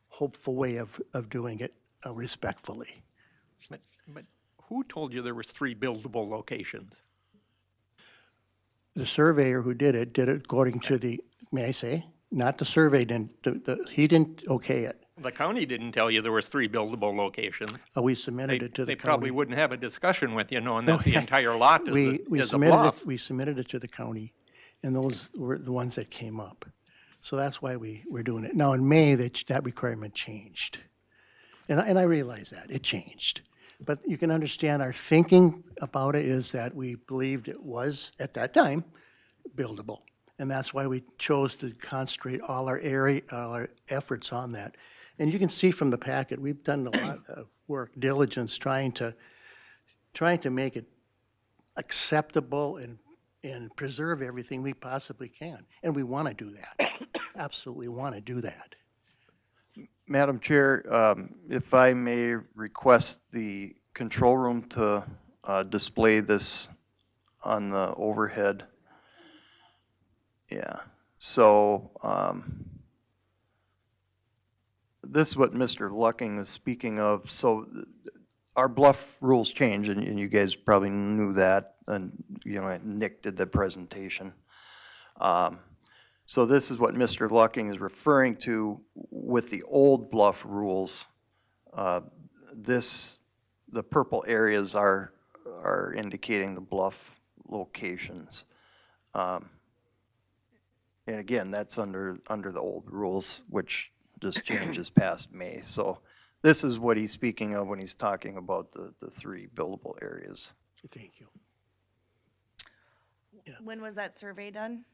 hopeful way of doing it respectfully. But who told you there was 3 buildable locations? The surveyor who did it according to the, may I say? Not the survey, he didn't okay it. The county didn't tell you there was 3 buildable locations. We submitted it to the They county. probably wouldn't have a discussion with you knowing that the entire lot is We a submitted bluff. we submitted it to the county, and those were the ones that came up. So that's why we're doing it. Now, in May, that requirement changed. And I realize that, it changed. But you can understand our thinking about it is that we believed it was, at that time, buildable. And that's why we chose to concentrate all our efforts on that. And you can see from the packet, we've done a lot of work, diligence, trying to make it acceptable and preserve everything we possibly can. And we want to do that. Absolutely want to do that. Madam Chair, if I may request the control room to display this on the overhead. Yeah, so this is what Mr. Lucking is speaking of. So our bluff rules change, and you guys probably knew that, and Nick did the presentation. So this is what Mr. Lucking is referring to with the old bluff rules. The purple areas are indicating the bluff locations. And again, that's under the old rules, which just changes past May. So this is what he's speaking of when he's talking about the 3 buildable areas. Thank you. When was that survey done?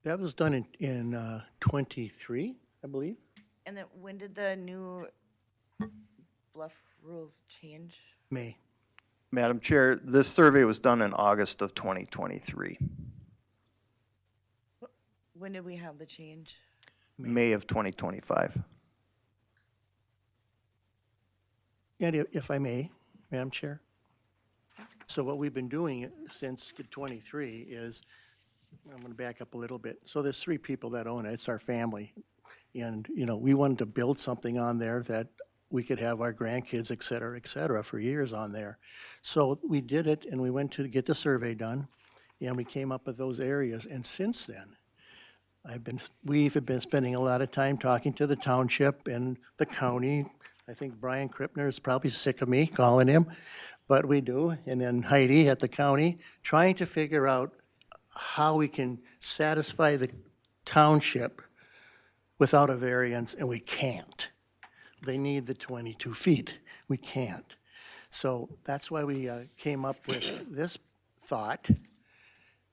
That was done in 23, I believe. And then when did the new bluff rules change? May. Madam Chair, this survey was done in August of 2023. When did we have the change? May of 2025. And if I may, Madam Chair. So what we've been doing since 23 is, I'm going to back up a little bit. So there's 3 people that own it. It's our family. And, we wanted to build something on there that we could have our grandkids, et cetera, for years on there. So we did it, and we went to get the survey done, and we came up with those areas. And since then, we've been spending a lot of time talking to the township and the county. I think Brian Krippner is probably sick of me calling him, but we do. And then Heidi at the county, trying to figure out how we can satisfy the township without a variance, and we can't. They need the 22 feet. We can't. So that's why we came up with this thought,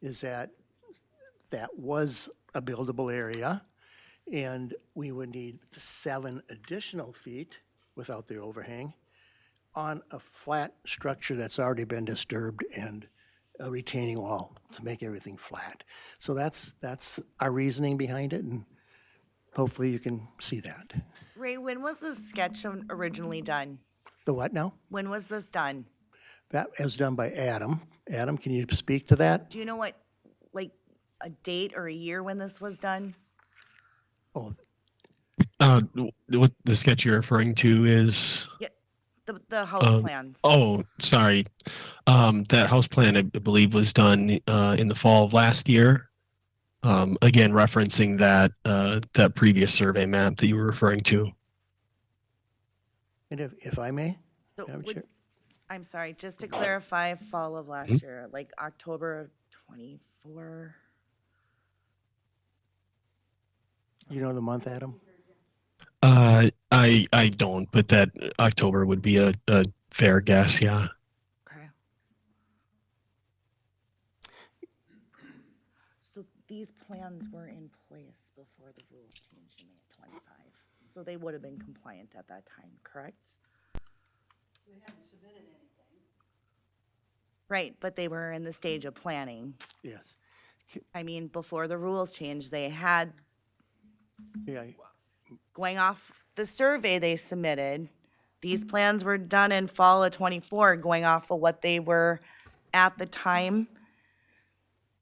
is that was a buildable area, and we would need 7 additional feet without the overhang on a flat structure that's already been disturbed, and a retaining wall to make everything flat. So that's our reasoning behind it, and hopefully you can see that. Ray, when was this sketch originally done? The what now? When was this done? That was done by Adam. Adam, can you speak to that? Do you know what, like, a date or a year when this was done? Oh, What the sketch you're referring to is? Yeah, the house plans. Oh, sorry. That house plan, I believe, was done in the fall of last year. Again, referencing that previous survey map that you were referring to. And if I may, So Madam would- Chair? I'm sorry, just to clarify, fall of last year, like October of 24? You know the month, Adam? I don't, but that October would be a fair guess, yeah. Okay. So these plans were in place before the rules changed in May of 25. So they would have been compliant at that time, correct? They haven't submitted anything. Right, but they were in the stage of planning. Yes. I mean, before the rules changed, they had, Yeah, going off the survey they submitted, these plans were done in fall of 24, going off of what they were at the time,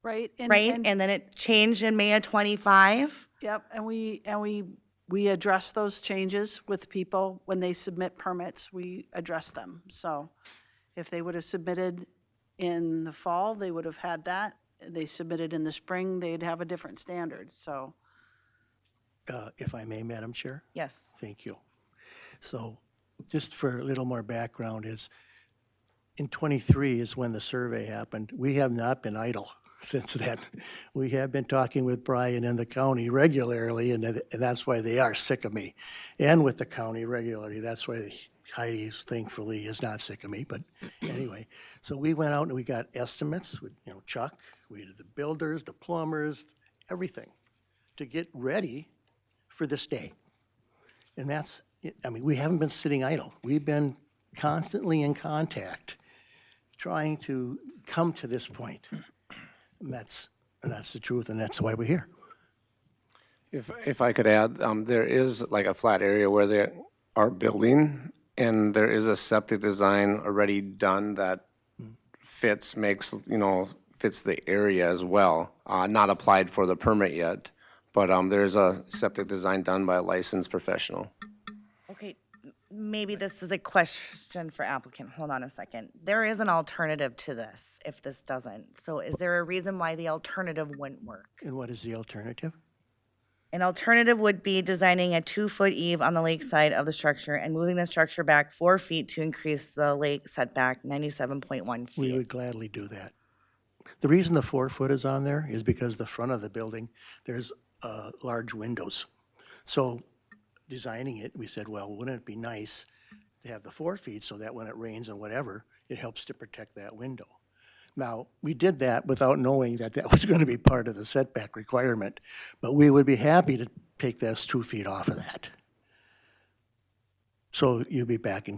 Right? right? And then it changed in May of 25? Yep, and we address those changes with people when they submit permits, we address them. So if they would have submitted in the fall, they would have had that. They submitted in the spring, they'd have a different standard, so. if I may, Madam Chair? Yes. Thank you. So just for a little more background is, in 23 is when the survey happened. We have not been idle since then. We have been talking with Brian and the county regularly, and that's why they are sick of me, and with the county regularly. That's why Heidi thankfully is not sick of me, but anyway. So we went out and we got estimates with, Chuck, we did the builders, the plumbers, everything to get ready for this day. And that's, we haven't been sitting idle. We've been constantly in contact, trying to come to this point. And that's the truth, and that's why we're here. If I could add, there is like a flat area where they are building, and there is a septic design already done that fits the area as well. Not applied for the permit yet, but there's a septic design done by a licensed professional. Okay, maybe this is a question for applicant. Hold on a second. There is an alternative to this if this doesn't. So is there a reason why the alternative wouldn't work? And what is the alternative? An alternative would be designing a 2-foot eave on the lake side of the structure and moving the structure back 4 feet to increase the lake setback 97.1 feet. We would gladly do that. The reason the 4 foot is on there is because the front of the building, there's large windows. So designing it, we said, well, wouldn't it be nice to have the 4 feet so that when it rains and whatever, it helps to protect that window. Now, we did that without knowing that that was going to be part of the setback requirement, but we would be happy to take those 2 feet off of that. So you'll be back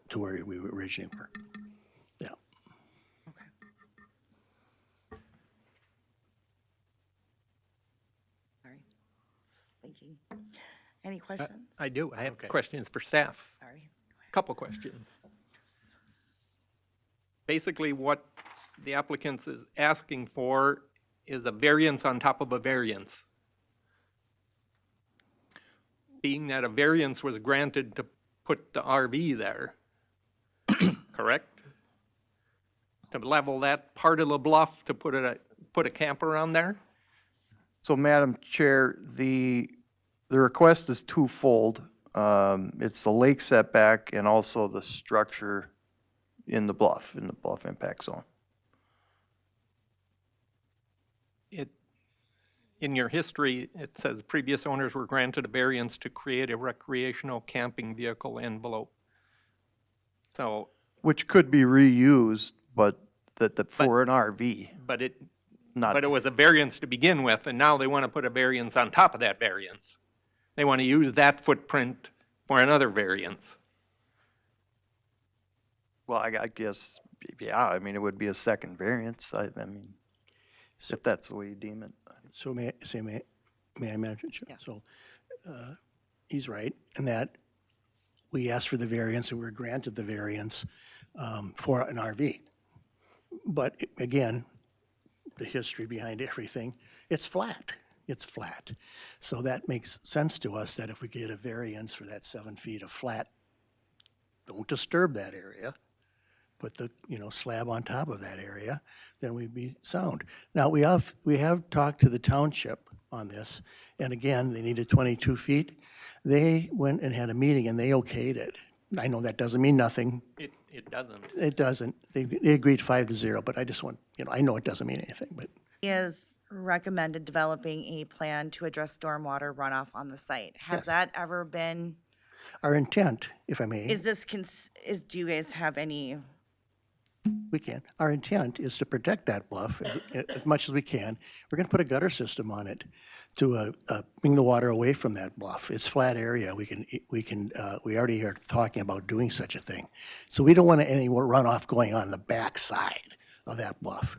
to where we originally were. Yeah. Sorry. Thinking. Any questions? I do. I have Okay. questions for staff. Sorry. Couple questions. Basically, what the applicant is asking for is a variance on top of a variance. Being that a variance was granted to put the RV there, correct? To level that part of the bluff to put a camper on there? So, Madam Chair, the request is twofold. It's the lake setback and also the structure in the bluff impact zone. In your history, it says previous owners were granted a variance to create a recreational camping vehicle envelope. So, Which could be reused, but for an RV, but it not. was a variance to begin with, and now they want to put a variance on top of that variance. They want to use that footprint for another variance. Well, I guess, yeah, it would be a second variance. I mean, if that's the way you deem it. So may I mention? Sure. Yeah. So he's right in that we asked for the variance and we were granted the variance for an RV. But again, the history behind everything, it's flat. It's flat. So that makes sense to us that if we get a variance for that 7 feet of flat, don't disturb that area, put the slab on top of that area, then we'd be sound. Now, we have talked to the township on this, and again, they needed 22 feet. They went and had a meeting and they okayed it. I know that doesn't mean nothing. It doesn't. It doesn't. They agreed 5-0, but I just want, I know it doesn't mean anything, but. He has recommended developing a plan to address stormwater runoff on the site. Has Yes. that ever been, Our intent, if I may. do you guys have any? We can. Our intent is to protect that bluff as much as we can. We're going to put a gutter system on it to bring the water away from that bluff. It's flat area. We already are talking about doing such a thing. So we don't want any more runoff going on the back side of that bluff.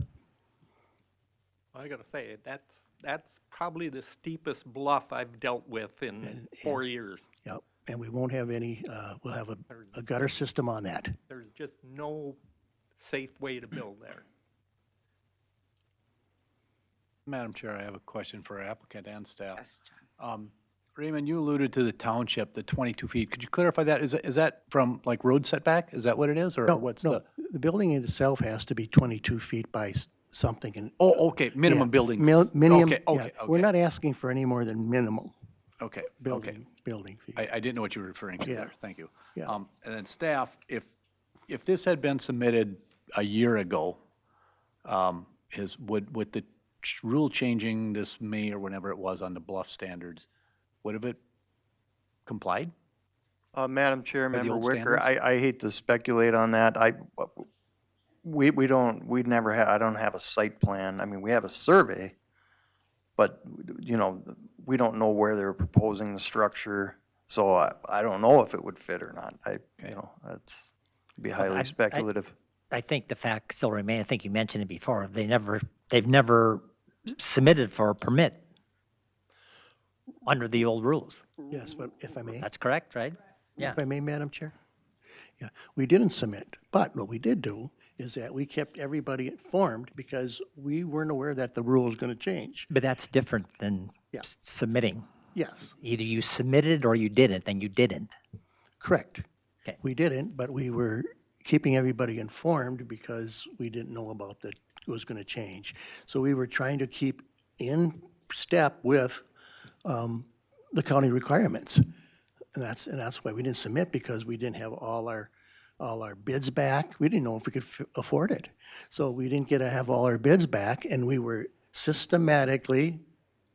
I gotta say, that's probably the steepest bluff I've dealt with in 4 years. Yep. And we won't have any, we'll have a gutter system on that. There's just no safe way to build there. Madam Chair, I have a question for our applicant and staff. Yes, John. Raymond, you alluded to the township, the 22 feet. Could you clarify that? Is that from like road setback? Is that what it is, or what's No, the building in itself has to be 22 feet by something. And Oh, okay, minimum building. Minimum, Okay, okay, yeah. We're okay. not asking for any more than minimum Okay, okay. building feet. I didn't know what you were referring to Yeah. there. Thank you. Yeah. And then staff, if this had been submitted a year ago, would the rule changing this May or whenever it was on the bluff standards, would have it complied? Madam Chair, By the Member old Wicker, standards? I hate to speculate on that. We'd never had, I don't have a site plan. I mean, we have a survey, but, you know, we don't know where they're proposing the structure. So I don't know if it would fit or not. You know, that's be highly speculative. I think the fact still remains, I think you mentioned it before, they've never submitted for a permit under the old rules. Yes, but if I may, That's correct, right? Yeah. if I may, Madam Chair? Yeah, we didn't submit, but what we did do is that we kept everybody informed because we weren't aware that the rule was going to change. But that's different than Yeah. submitting. Yes, Either you submitted or you didn't, and you didn't. correct. Okay. We didn't, but we were keeping everybody informed because we didn't know about that it was going to change. So we were trying to keep in step with the county requirements. And that's why we didn't submit, because we didn't have all our bids back. We didn't know if we could afford it. So we didn't get to have all our bids back, and we were systematically,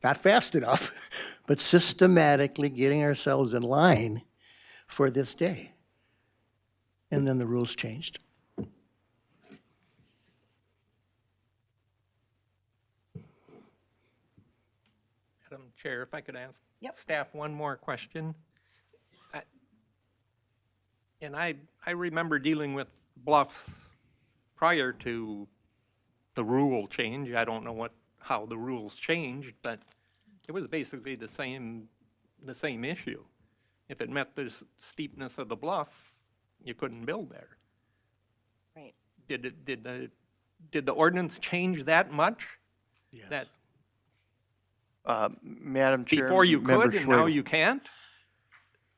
not fast enough, but systematically getting ourselves in line for this day. And then the rules changed. Madam Chair, if I could ask Yep. staff one more question. And I remember dealing with bluffs prior to the rule change. I don't know how the rules changed, but it was basically the same issue. If it met the steepness of the bluff, you couldn't build there. Right. Did the ordinance change that much? Yes. That Madam Chair. before you Member could and now Schwagel. you can't?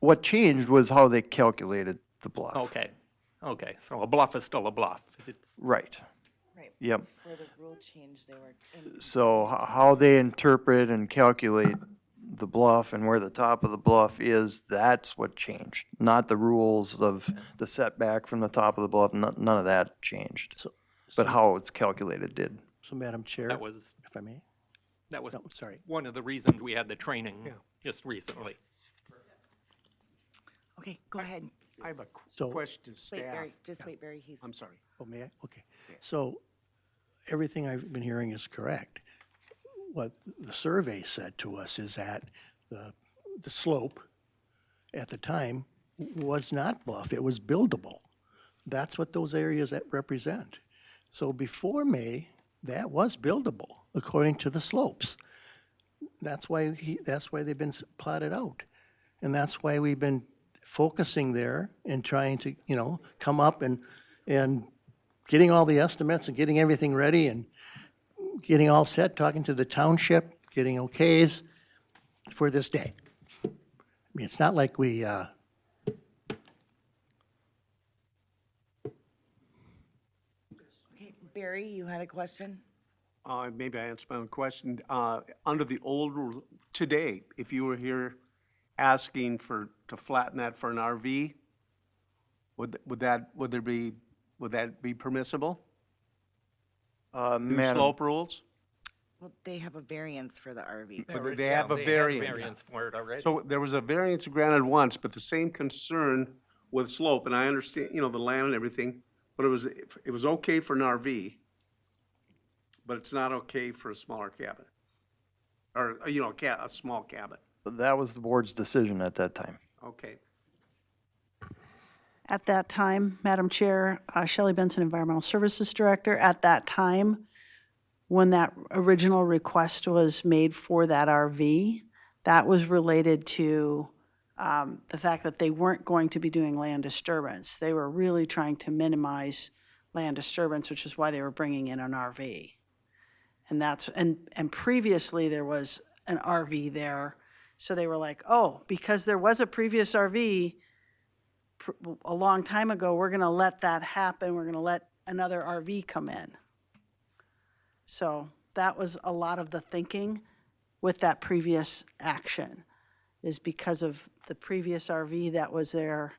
What changed was how they calculated the bluff. Okay, so a bluff is still a bluff. It's Right. Right. Yep. For the rule change, they were. So how they interpret and calculate the bluff and where the top of the bluff is, that's what changed. Not the rules of the setback from the top of the bluff, none of that changed. So, But how it's calculated did. so Madam Chair, that was if I may? that was No, sorry. one of the reasons we had the training just recently. Okay, go ahead. I have a So- question to Wait, staff. Barry, just wait, Barry, he's. I'm sorry. Oh, may I? Okay. So everything I've been hearing is correct. What the survey said to us is that the slope at the time was not bluff, it was buildable. That's what those areas that represent. So before May, that was buildable according to the slopes. That's why they've been plotted out. And that's why we've been focusing there and trying to, come up and getting all the estimates and getting everything ready and getting all set, talking to the township, getting okays for this day. I mean, it's not like we, Okay, Barry, you had a question? Maybe I answered my own question. Under the old rules, today, if you were here asking to flatten that for an RV, would that be permissible? New Madam, slope rules? Well, they have a variance for the RV. But they have a variance. for it already. So there was a variance granted once, but the same concern with slope, and I understand, the land and everything, but it was okay for an RV, but it's not okay for a smaller cabin. Or, a small cabin. that was the board's decision at that time. Okay. At that time, Madam Chair, Shelley Benson, Environmental Services Director, at that time, when that original request was made for that RV, that was related to the fact that they weren't going to be doing land disturbance. They were really trying to minimize land disturbance, which is why they were bringing in an RV. And previously there was an RV there, so they were like, oh, because there was a previous RV a long time ago, we're going to let that happen. We're going to let another RV come in. So that was a lot of the thinking with that previous action, is because of the previous RV that was there.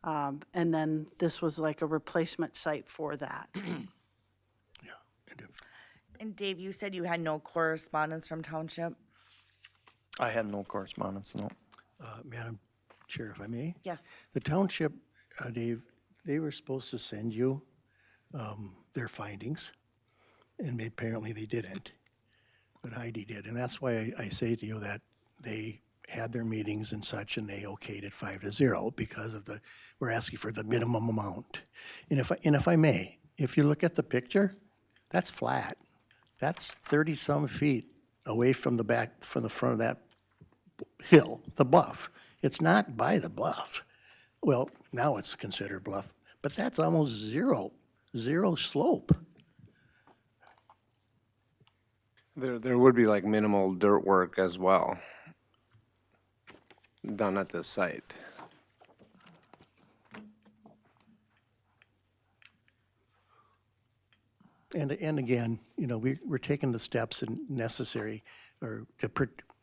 And then this was like a replacement site for that. And Dave, you said you had no correspondence from township? I had no correspondence, no. Madam Chair, if I may. Yes. The township, Dave, they were supposed to send you their findings, and apparently they didn't. But Heidi did, and that's why I say to you that they had their meetings and such, and they okayed it 5-0 because of we're asking for the minimum amount. And if I may, if you look at the picture, that's flat. That's 30-some feet away from the front of that hill, the bluff. It's not by the bluff. Well, now it's considered bluff, but that's almost zero slope. There would be like minimal dirt work as well done at this site. And again, we're taking the steps necessary, or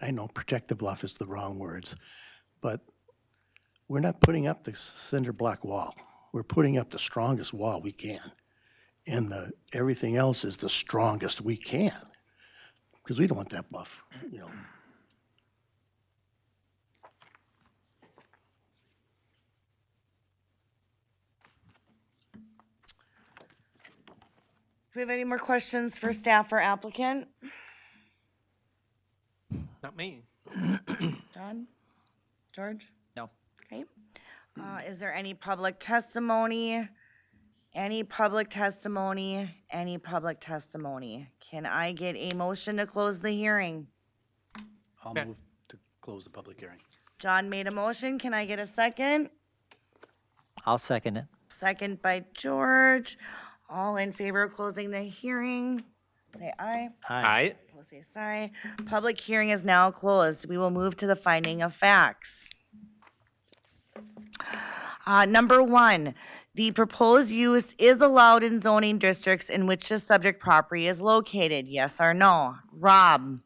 I know protect the bluff is the wrong words, but we're not putting up the cinder block wall. We're putting up the strongest wall we can. And everything else is the strongest we can, because we don't want that bluff, Do we have any more questions for staff or applicant? Not me. John? George? No. Okay. Is there any public testimony? Any public testimony? Any public testimony? Can I get a motion to close the hearing? I'll move to close the public hearing. John made a motion. Can I get a second? I'll second it. Second by George. All in favor of closing the hearing, say aye. Aye. Opposed, say aye. Public hearing is now closed. We will move to the finding of facts. Number 1, the proposed use is allowed in zoning districts in which the subject property is located. Yes or no? Rob?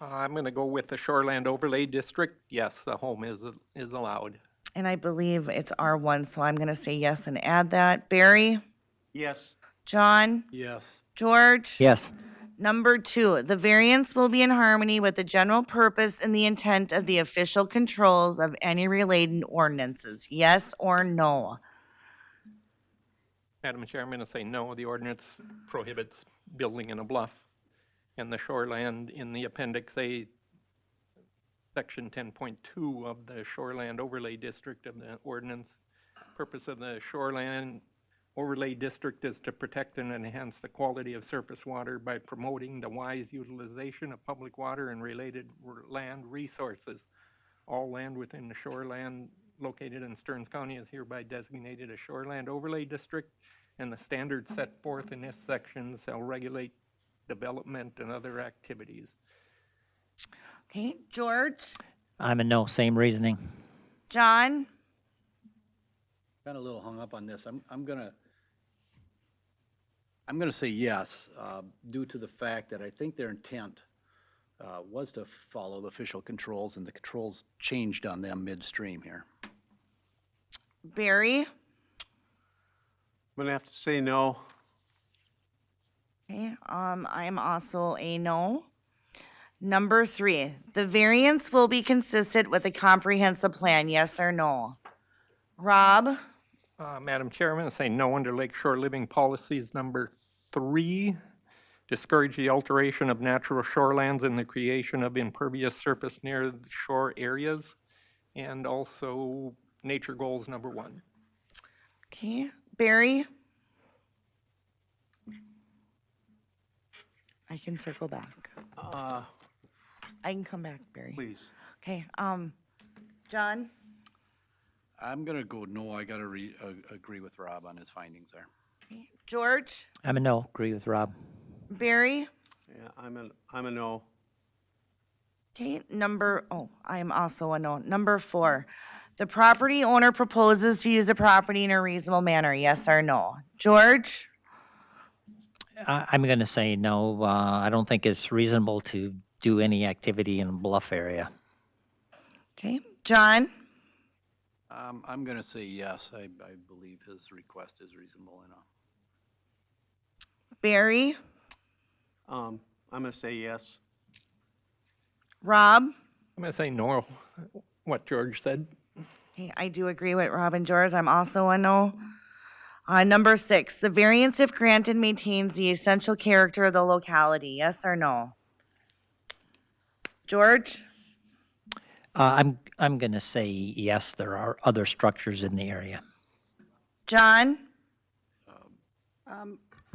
I'm going to go with the Shoreland Overlay District. Yes, a home is allowed. And I believe it's R1, so I'm going to say yes and add that. Barry? Yes. John? Yes. George? Yes. Number 2, the variance will be in harmony with the general purpose and the intent of the official controls of any related ordinances. Yes or no? Madam Chair, I'm going to say no. The ordinance prohibits building in a bluff. And the shoreland in the Appendix A, Section 10.2 of the Shoreland Overlay District of the ordinance. Purpose of the Shoreland Overlay District is to protect and enhance the quality of surface water by promoting the wise utilization of public water and related land resources. All land within the shoreland located in Stearns County is hereby designated a Shoreland Overlay District, and the standards set forth in this section shall regulate development and other activities. Okay, George? I'm a no, same reasoning. John? Got a little hung up on this. I'm gonna say yes, due to the fact that I think their intent was to follow the official controls, and the controls changed on them midstream here. Barry? I'm gonna have to say no. Okay, I'm also a no. Number 3, the variance will be consistent with the comprehensive plan. Yes or no? Rob? Madam Chair, I'm going to say no under Lakeshore Living Policies number 3. Discourage the alteration of natural shorelands and the creation of impervious surface near the shore areas. And also nature goals number 1. Okay, Barry? I can circle back. I can come back, Barry. Please. Okay, John? I'm gonna go no. I gotta agree with Rob on his findings there. Okay. George? I'm a no, agree with Rob. Barry? Yeah, I'm a no. Okay, I am also a no. Number 4, the property owner proposes to use the property in a reasonable manner. Yes or no? George? I'm going to say no. I don't think it's reasonable to do any activity in a bluff area. Okay, John? I'm gonna say yes. I believe his request is reasonable enough. Barry? I'm gonna say yes. Rob? I'm going to say no, what George said. Okay, I do agree with Rob and George. I'm also a no. Number 6, the variance if granted maintains the essential character of the locality. Yes or no? George? I'm going to say yes, there are other structures in the area. John?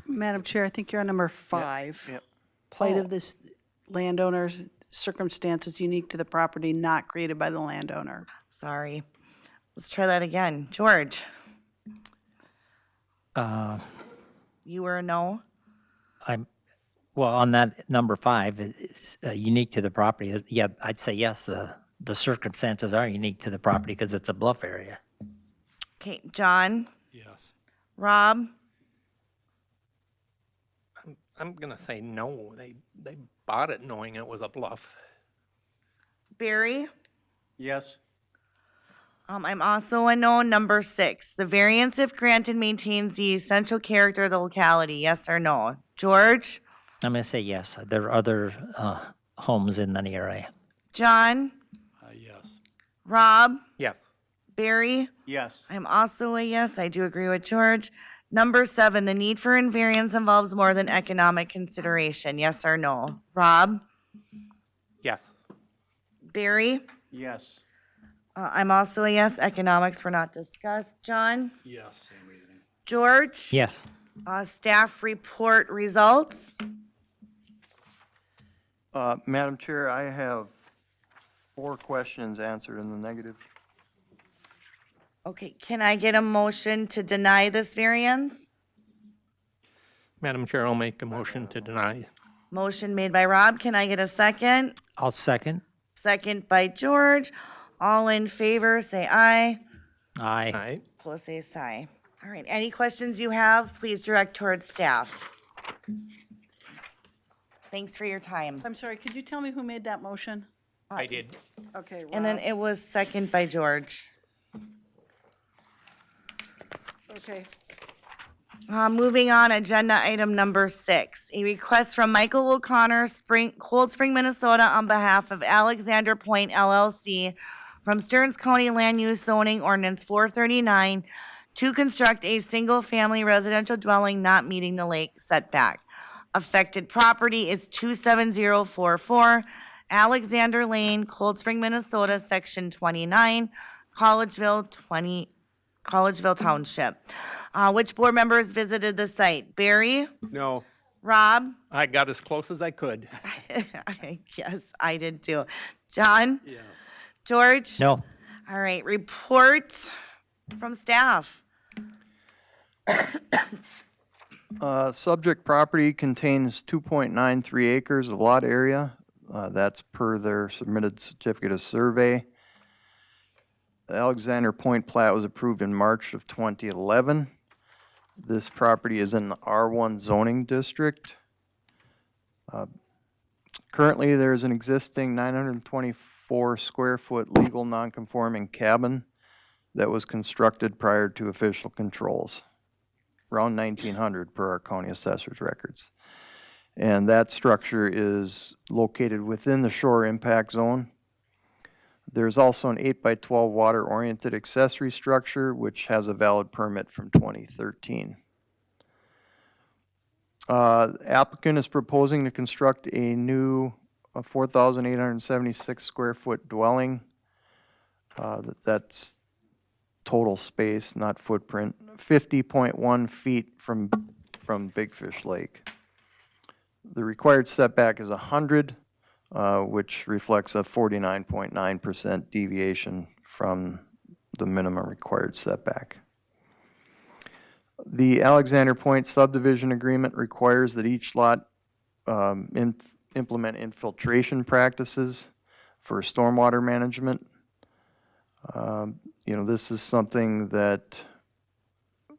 Madam Chair, I think you're on number 5. Yep. Plight of this landowner's circumstances unique to the property not created by the landowner. Sorry. Let's try that again. George? You were a no? Well, on that number 5, it's unique to the property. Yeah, I'd say yes, the circumstances are unique to the property because it's a bluff area. Okay, John? Yes. Rob? I'm gonna say no. They bought it knowing it was a bluff. Barry? Yes. I'm also a no. Number 6, the variance if granted maintains the essential character of the locality. Yes or no? George? I'm going to say yes, there are other homes in that area. John? Yes. Rob? Yes. Barry? Yes. I'm also a yes. I do agree with George. Number 7, the need for invariance involves more than economic consideration. Yes or no? Rob? Yes. Barry? Yes. I'm also a yes. Economics were not discussed. John? Yes, same reasoning. George? Yes. Staff report results. Madam Chair, I have 4 questions answered in the negative. Okay, can I get a motion to deny this variance? Madam Chair, I'll make a motion to deny. Motion made by Rob. Can I get a second? I'll second. Second by George. All in favor, say aye. Aye. Aye. Opposed, say aye. All right, any questions you have, please direct towards staff. Thanks for your time. I'm sorry, could you tell me who made that motion? I did. Okay, And then Rob. it was second by George. Okay, Moving on, agenda item number 6, a request from Michael O'Connor, Cold Spring, Minnesota, on behalf of Alexander Point LLC from Stearns County Land Use Zoning Ordinance 439 to construct a single-family residential dwelling not meeting the lake setback. Affected property is 27044 Alexander Lane, Cold Spring, Minnesota, Section 29, Collegeville Township. Which board members visited the site? Barry? No. Rob? I got as close as I could. I guess I did too. John? Yes. George? No. All right, report from staff. Subject property contains 2.93 acres of lot area. That's per their submitted certificate of survey. The Alexander Point plat was approved in March of 2011. This property is in the R1 zoning district. Currently, there's an existing 924 square foot legal non-conforming cabin that was constructed prior to official controls, around 1900 per our county assessor's records. And that structure is located within the shore impact zone. There's also an 8x12 water-oriented accessory structure, which has a valid permit from 2013. Applicant is proposing to construct a new 4,876 square foot dwelling. That's total space, not footprint, 50.1 feet from Big Fish Lake. The required setback is 100, which reflects a 49.9% deviation from the minimum required setback. The Alexander Point subdivision agreement requires that each lot implement infiltration practices for stormwater management. This is something that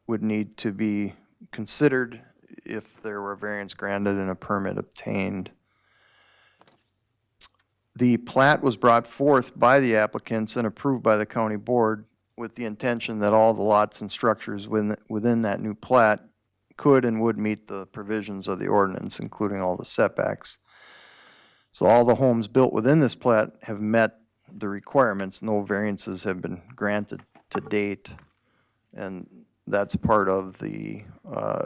would need to be considered if there were a variance granted and a permit obtained. The plat was brought forth by the applicants and approved by the county board with the intention that all the lots and structures within that new plat could and would meet the provisions of the ordinance, including all the setbacks. So all the homes built within this plat have met the requirements. No variances have been granted to date. And that's part of the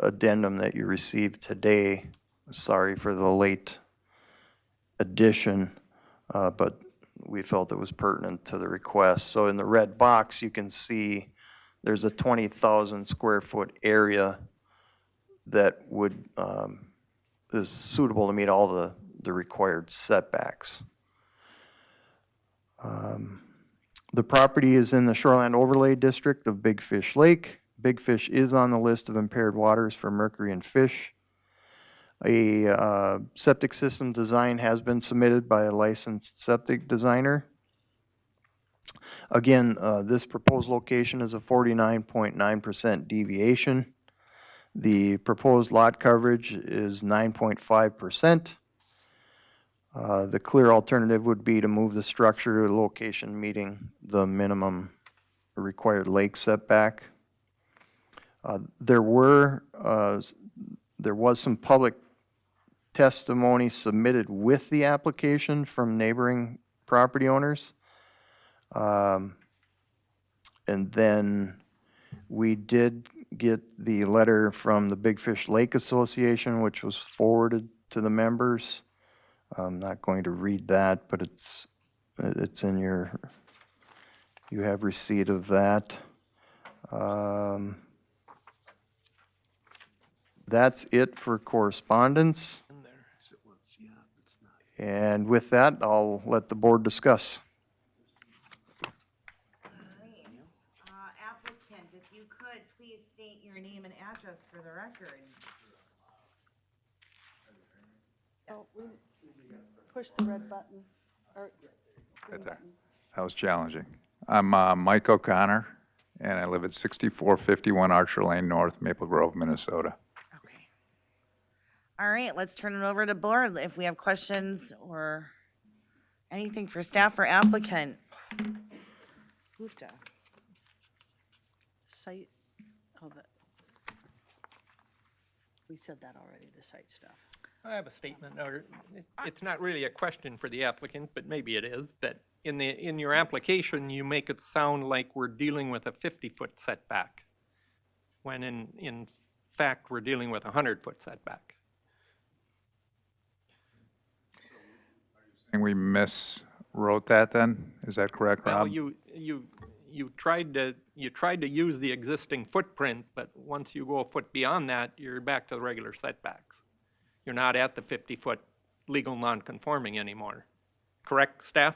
addendum that you received today. Sorry for the late addition, but we felt it was pertinent to the request. So in the red box, you can see there's a 20,000 square foot area that would, is suitable to meet all the required setbacks. The property is in the Shoreland Overlay District of Big Fish Lake. Big Fish is on the list of impaired waters for mercury and fish. A septic system design has been submitted by a licensed septic designer. Again, this proposed location is a 49.9% deviation. The proposed lot coverage is 9.5%. The clear alternative would be to move the structure to a location meeting the minimum required lake setback. There was some public testimony submitted with the application from neighboring property owners. And then we did get the letter from the Big Fish Lake Association, which was forwarded to the members. I'm not going to read that, but it's in your, you have receipt of that. That's it for correspondence. And with that, I'll let the board discuss. Applicant, if you could, please state your name and address for the record. Oh, we push the red button. Or green Right there. button. That was challenging. I'm Mike O'Connor, and I live at 6451 Archer Lane North, Maple Grove, Minnesota. Okay. All right, let's turn it over to board if we have questions or anything for staff or applicant. Gupta. Site, oh, we said that already, the site stuff. I have a statement, or it's not really a question for the applicant, but maybe it is, that in your application, you make it sound like we're dealing with a 50-foot setback, when in fact, we're dealing with a 100-foot setback. And we miswrote that then? Is that correct, Rob? Well, you tried to use the existing footprint, but once you go a foot beyond that, you're back to the regular setbacks. You're not at the 50-foot legal non-conforming anymore. Correct, staff?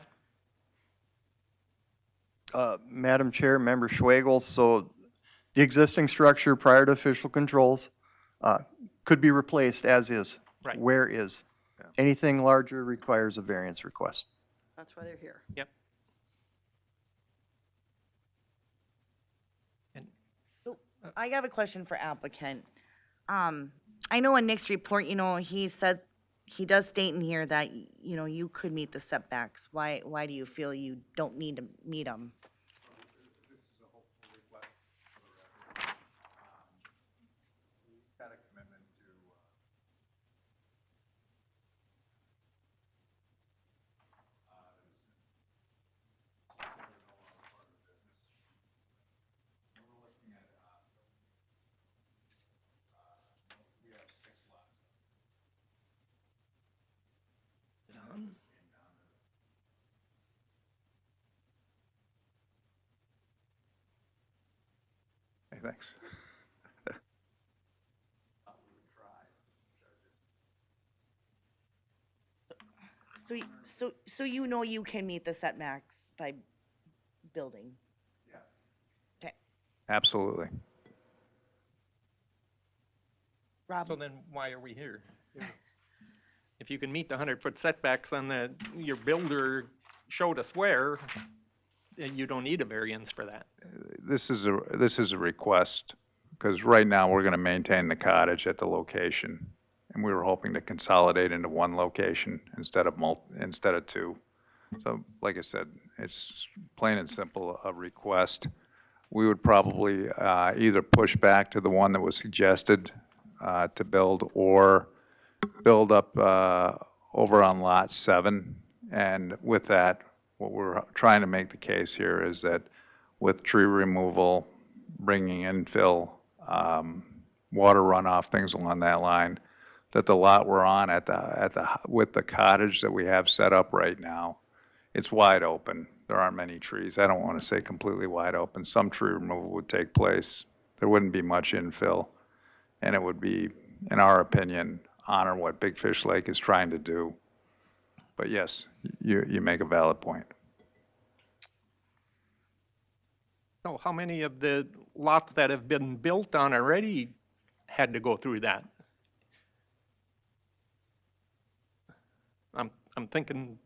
Madam Chair, Member Schwagel, so the existing structure prior to official controls could be replaced as is. Right. Where is. Anything larger requires a variance request. That's why they're here. Yep. I have a question for applicant. I know in Nick's report, he said, he does state in here that, you could meet the setbacks. Why do you feel you don't need to meet them? Hey, thanks. So you can meet the setbacks by building? Absolutely. Rob? So then why are we here? If you can meet the 100-foot setbacks, then your builder showed us where, and you don't need a variance for that. This is a request, because right now we're going to maintain the cottage at the location, and we were hoping to consolidate into one location instead of two. So, like I said, it's plain and simple a request. We would probably either push back to the one that was suggested to build, or build up over on Lot 7, and with that, what we're trying to make the case here is that with tree removal, bringing infill, water runoff, things along that line, that the lot we're on with the cottage that we have set up right now, it's wide open. There aren't many trees. I don't want to say completely wide open. Some tree removal would take place. There wouldn't be much infill, and it would be, in our opinion, honor what Big Fish Lake is trying to do. But yes, you make a valid point. So how many of the lots that have been built on already had to go through that? I'm thinking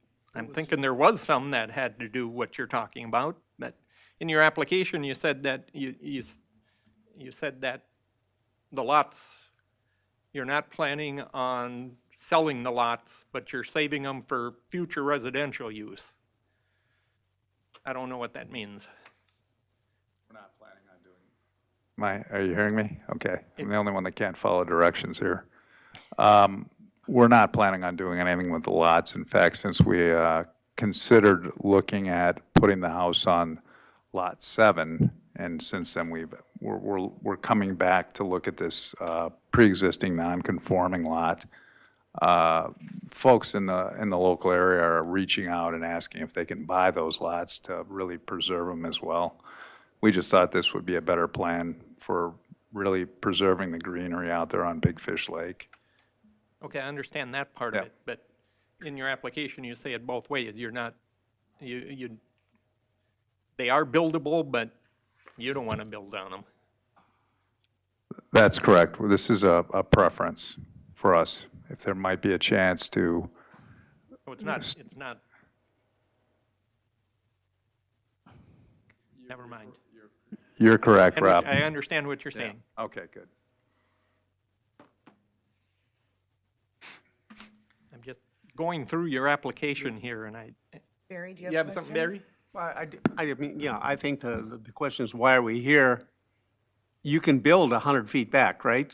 there was some that had to do what you're talking about, but in your application you said that you said that the lots, you're not planning on selling the lots, but you're saving them for future residential use. I don't know what that means. We're not planning on doing. Are you hearing me? Okay. I'm the only one that can't follow directions here. We're not planning on doing anything with the lots. In fact, since we considered looking at putting the house on Lot 7, and since then we're coming back to look at this pre-existing non-conforming lot. Folks in the local area are reaching out and asking if they can buy those lots to really preserve them as well. We just thought this would be a better plan for really preserving the greenery out there on Big Fish Lake. Okay, I understand that part of it, but in your application you say it both ways. You're not, they are buildable, but you don't want to build on them. That's correct. This is a preference for us. If there might be a chance to. So it's not. Never mind. You're correct, Rob. I understand what you're saying. Yeah. Okay, good. I'm just going through your application here, and Barry, do you you have a have something, question? Barry? Well, I mean, yeah, I think the question is, why are we here? You can build 100 feet back, right?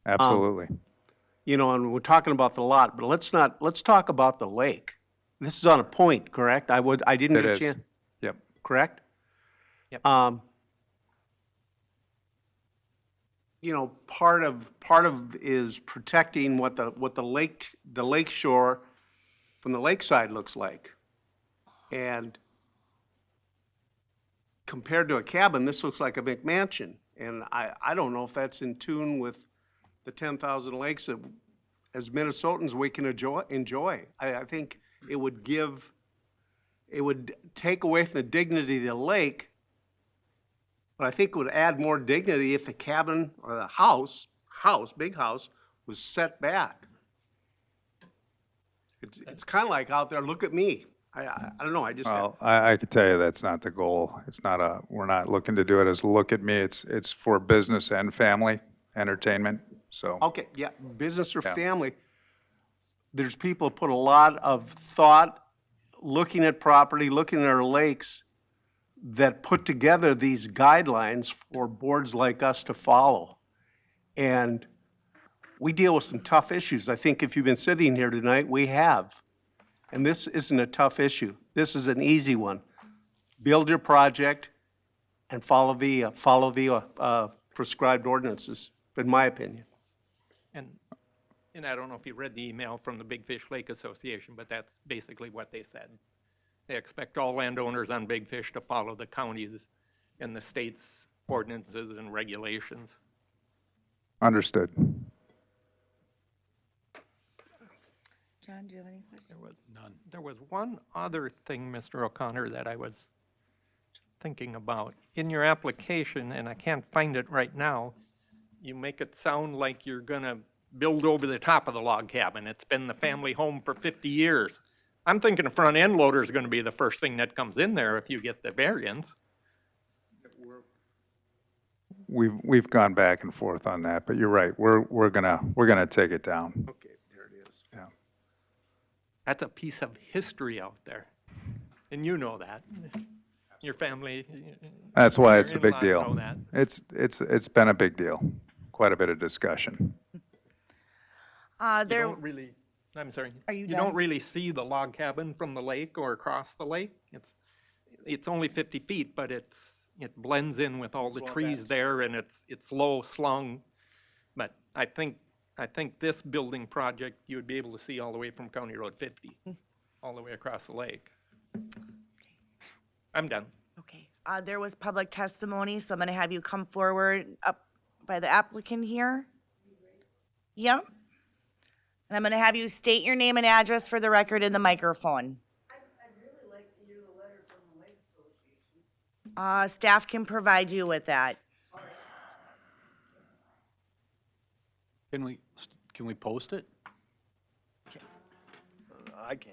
Absolutely. You know, and we're talking about the lot, but let's talk about the lake. This is on a point, correct? I didn't It get a is. chance. Yep. Correct? Yep. You know, part of is protecting what the lake shore from the lakeside looks like. And compared to a cabin, this looks like a McMansion. And I don't know if that's in tune with the 10,000 lakes that, as Minnesotans, we can enjoy. I think it would take away from the dignity of the lake, but I think it would add more dignity if the cabin or the house, big house, was set back. It's kind of like out there, look at me. I don't know, I just. Well, I could tell you that's not the goal. It's not we're not looking to do it as look at me. It's for business and family entertainment, so. Okay, yeah, business or family. There's people put a lot of thought looking at property, looking at our lakes, that put together these guidelines for boards like us to follow. And we deal with some tough issues. I think if you've been sitting here tonight, we have. And this isn't a tough issue. This is an easy one. Build your project and follow the prescribed ordinances, in my opinion. And I don't know if you read the email from the Big Fish Lake Association, but that's basically what they said. They expect all landowners on Big Fish to follow the county's and the state's ordinances and regulations. Understood. John, do you have any questions? There was none. There was one other thing, Mr. O'Connor, that I was thinking about. In your application, and I can't find it right now, you make it sound like you're going to build over the top of the log cabin. It's been the family home for 50 years. I'm thinking a front end loader is going to be the first thing that comes in there if you get the variance. We've gone back and forth on that, but you're right. We're gonna take it down. Okay, there it is. Yeah. That's a piece of history out there, and you know that. Your family. That's why it's a your big in-laws know deal. that. It's been a big deal. Quite a bit of discussion. You There, don't really I'm sorry. Are you You don't done? really see the log cabin from the lake or across the lake. It's only 50 feet, but it blends in with all the Well, trees that's- there, and it's low slung. But I think this building project, you would be able to see all the way from County Road 50, all the way across the lake. I'm done. Okay, there was public testimony, so I'm gonna have you come forward up by the applicant here. Yep. And I'm gonna have you state your name and address for the record in the microphone. Staff can provide you with that. Can we post it? I can.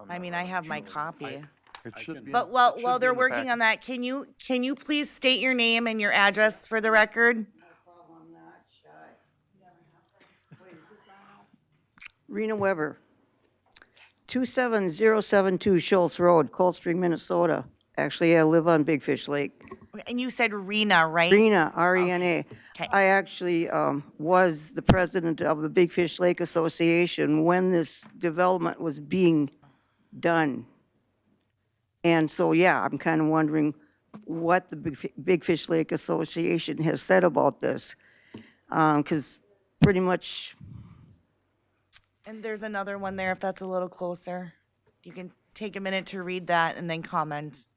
I mean, I have my copy. It should be. But while they're working on that, can you please state your name and your address for the record? Rena Weber, 27072 Schultz Road, Cold Spring, Minnesota. Actually, I live on Big Fish Lake. And you said Rena, right? Rena, R-E-N-A. Okay. I actually was the president of the Big Fish Lake Association when this development was being done. And so, yeah, I'm kind of wondering what the Big Fish Lake Association has said about this. Because pretty much, And there's another one there if that's a little closer. You can take a minute to read that and then comment.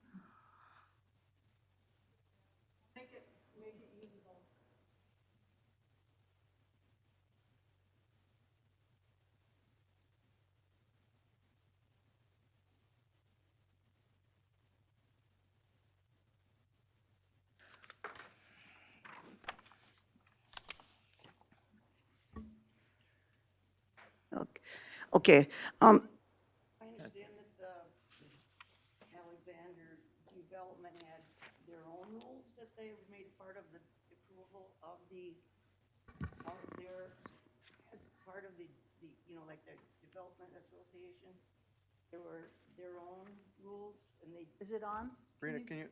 okay. I understand that the Alexander Development had their own rules that they made part of the approval of their, as part of the, like the Development Association. There were their own rules and they. Is it on? Rena, can you?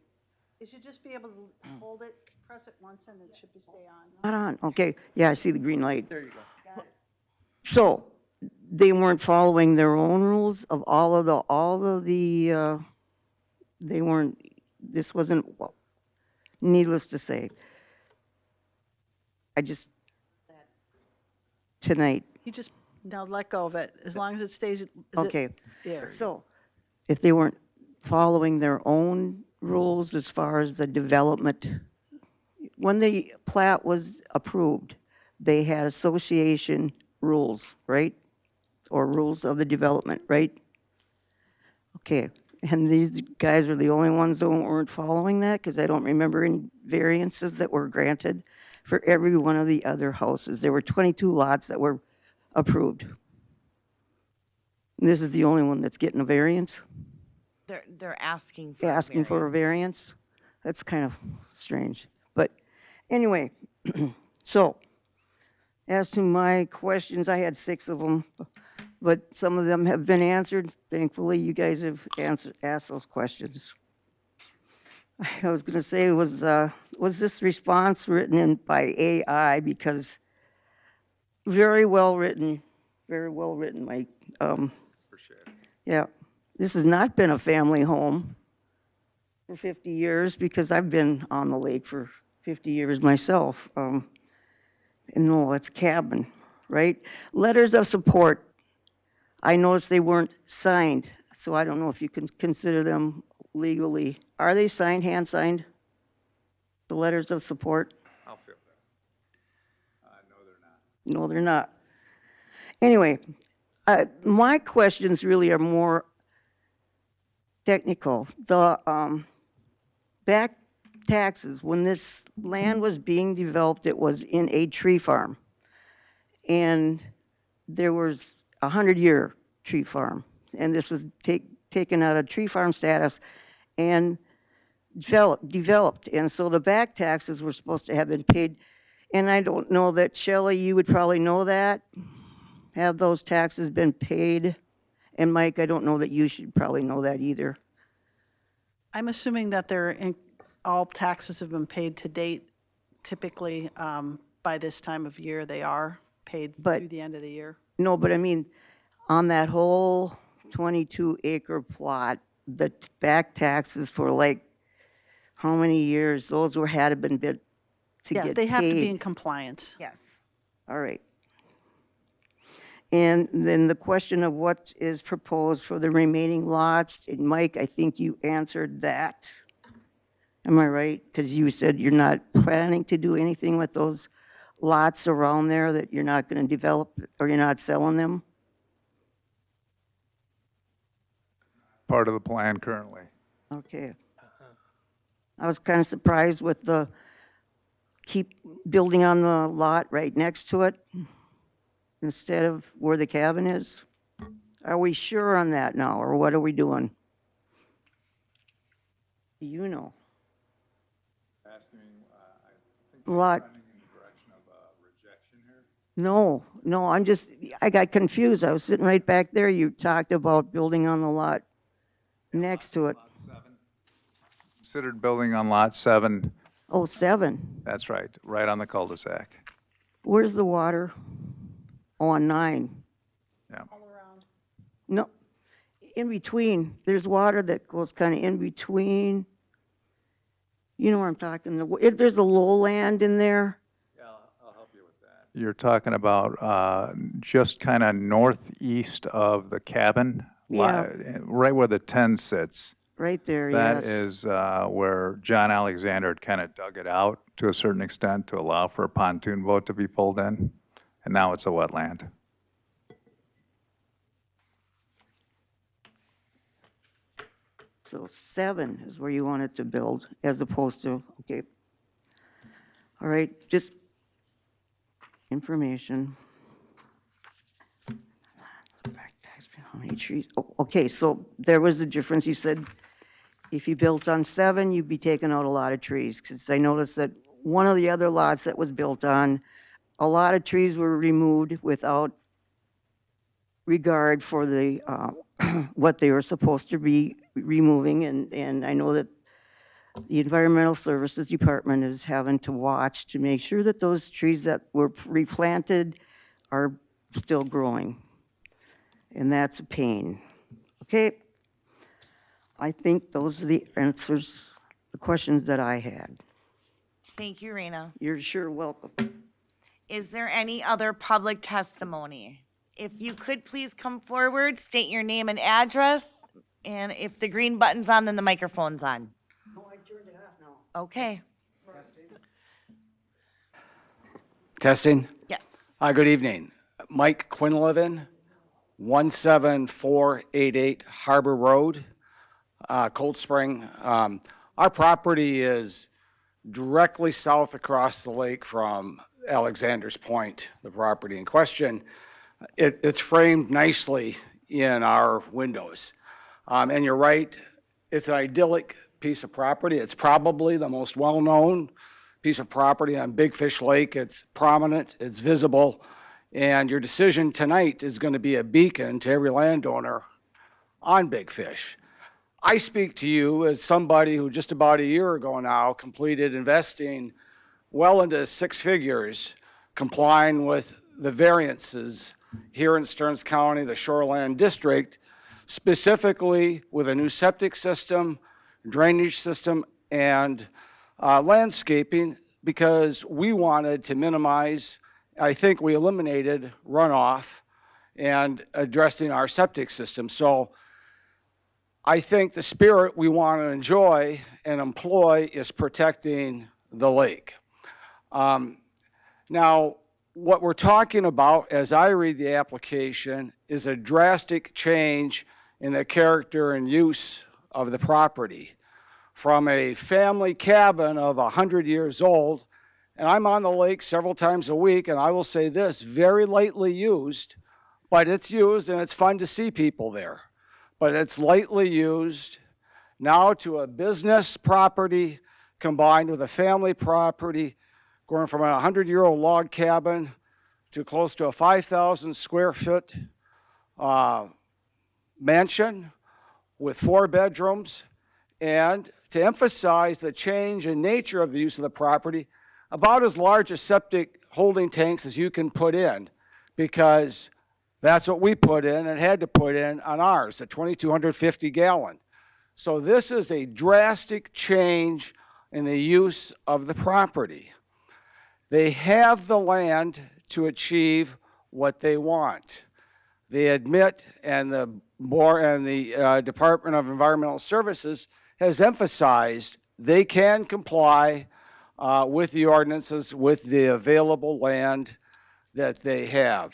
You should just be able to hold it, press it once and it should be stay on. Not on, okay. Yeah, I see the green light. There you go. So, they weren't following their own rules of all of the, they weren't, this wasn't, well, needless to say. I just, tonight, You just, now let go of it, as long as it stays. okay. There. So, if they weren't following their own rules as far as the development, when the plat was approved, they had association rules, right? Or rules of the development, right? Okay, and these guys are the only ones that weren't following that? Because I don't remember any variances that were granted for every one of the other houses. There were 22 lots that were approved. And this is the only one that's getting a variance? They're asking for. Asking for a variance? That's kind of strange. But anyway, so as to my questions, I had 6 of them, but some of them have been answered. Thankfully, you guys have asked those questions. I was going to say, was this response written in by AI? Because very well written, Mike. Yeah, this has not been a family home for 50 years because I've been on the lake for 50 years myself. And no, it's cabin, right? Letters of support. I noticed they weren't signed, so I don't know if you can consider them legally. Are they signed, hand signed? The letters of support? I'll feel that. No, they're not. No, they're not. Anyway, my questions really are more technical. The back taxes, when this land was being developed, it was in a tree farm. And there was a 100-year tree farm. And this was taken out of tree farm status and developed. And so the back taxes were supposed to have been paid. And I don't know that, Shelley, you would probably know that. Have those taxes been paid? And Mike, I don't know that you should probably know that either. I'm assuming that all taxes have been paid to date. Typically, by this time of year, they are paid But- through the end of the year. No, but I mean, on that whole 22-acre plot, the back taxes for like, how many years? Those had to been bid to Yeah, get they have to be paid. in compliance. Yes. All right. And then the question of what is proposed for the remaining lots, and Mike, I think you answered that. Am I right? Because you said you're not planning to do anything with those lots around there, that you're not going to develop, or you're not selling them? Part of the plan currently. Okay. I was kind of surprised with the keep building on the lot right next to it instead of where the cabin is. Are we sure on that now, or what are we doing? You know. Lot. No, no, I got confused. I was sitting right back there. You talked about building on the lot next to it. Considered building on lot 7. Oh, 7. That's right on the cul-de-sac. Where's the water? Oh, on 9. Yeah. No, in between. There's water that goes kind of in between. You know where I'm talking. There's a lowland in there. You're talking about just kind of northeast of the cabin, Yeah. right where the 10 sits. Right there, That yes. is where John Alexander had kind of dug it out to a certain extent to allow for a pontoon boat to be pulled in, and now it's a wetland. So 7 is where you wanted to build, as opposed to, okay. All right, just information. How many trees? Oh, okay, so there was a difference. You said if you built on 7, you'd be taking out a lot of trees, because I noticed that one of the other lots that was built on, a lot of trees were removed without regard for the what they were supposed to be removing, and I know that the Environmental Services Department is having to watch to make sure that those trees that were replanted are still growing, and that's a pain. Okay, I think those are the answers, the questions that I had. Thank you, Rena. You're sure welcome. Is there any other public testimony? If you could please come forward, state your name and address, and if the green button's on, then the microphone's on. Oh, I turned it off now. Okay. Testing? Yes. Good evening. Mike Quinlivan, 17488 Harbor Road, Cold Spring. Our property is directly south across the lake from Alexander's Point, the property in question. It's framed nicely in our windows. And you're right, it's an idyllic piece of property. It's probably the most well-known piece of property on Big Fish Lake. It's prominent, it's visible, and your decision tonight is going to be a beacon to every landowner on Big Fish. I speak to you as somebody who just about a year ago now completed investing well into 6 figures, complying with the variances here in Stearns County, the Shoreland District, specifically with a new septic system, drainage system, and landscaping, because we wanted to minimize, I think we eliminated runoff and addressing our septic system. So I think the spirit we want to enjoy and employ is protecting the lake. Now, what we're talking about, as I read the application, is a drastic change in the character and use of the property. From a family cabin of 100 years old, and I'm on the lake several times a week, and I will say this, very lightly used, but it's used and it's fun to see people there. But it's lightly used, now to a business property combined with a family property, going from a 100-year-old log cabin to close to a 5,000 square foot mansion with 4 bedrooms. And to emphasize the change in nature of the use of the property, about as large as septic holding tanks as you can put in, because That's what we put in and had to put in on ours, a 2,250 gallon. So this is a drastic change in the use of the property. They have the land to achieve what they want. They admit, and the board and the Department of Environmental Services has emphasized they can comply with the ordinances, with the available land that they have.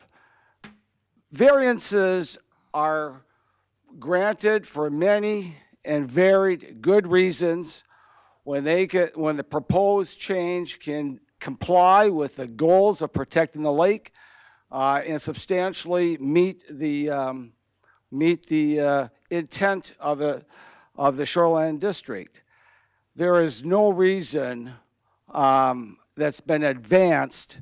Variances are granted for many and varied good reasons when the proposed change can comply with the goals of protecting the lake and substantially meet the intent of the Shoreland District. There is no reason that's been advanced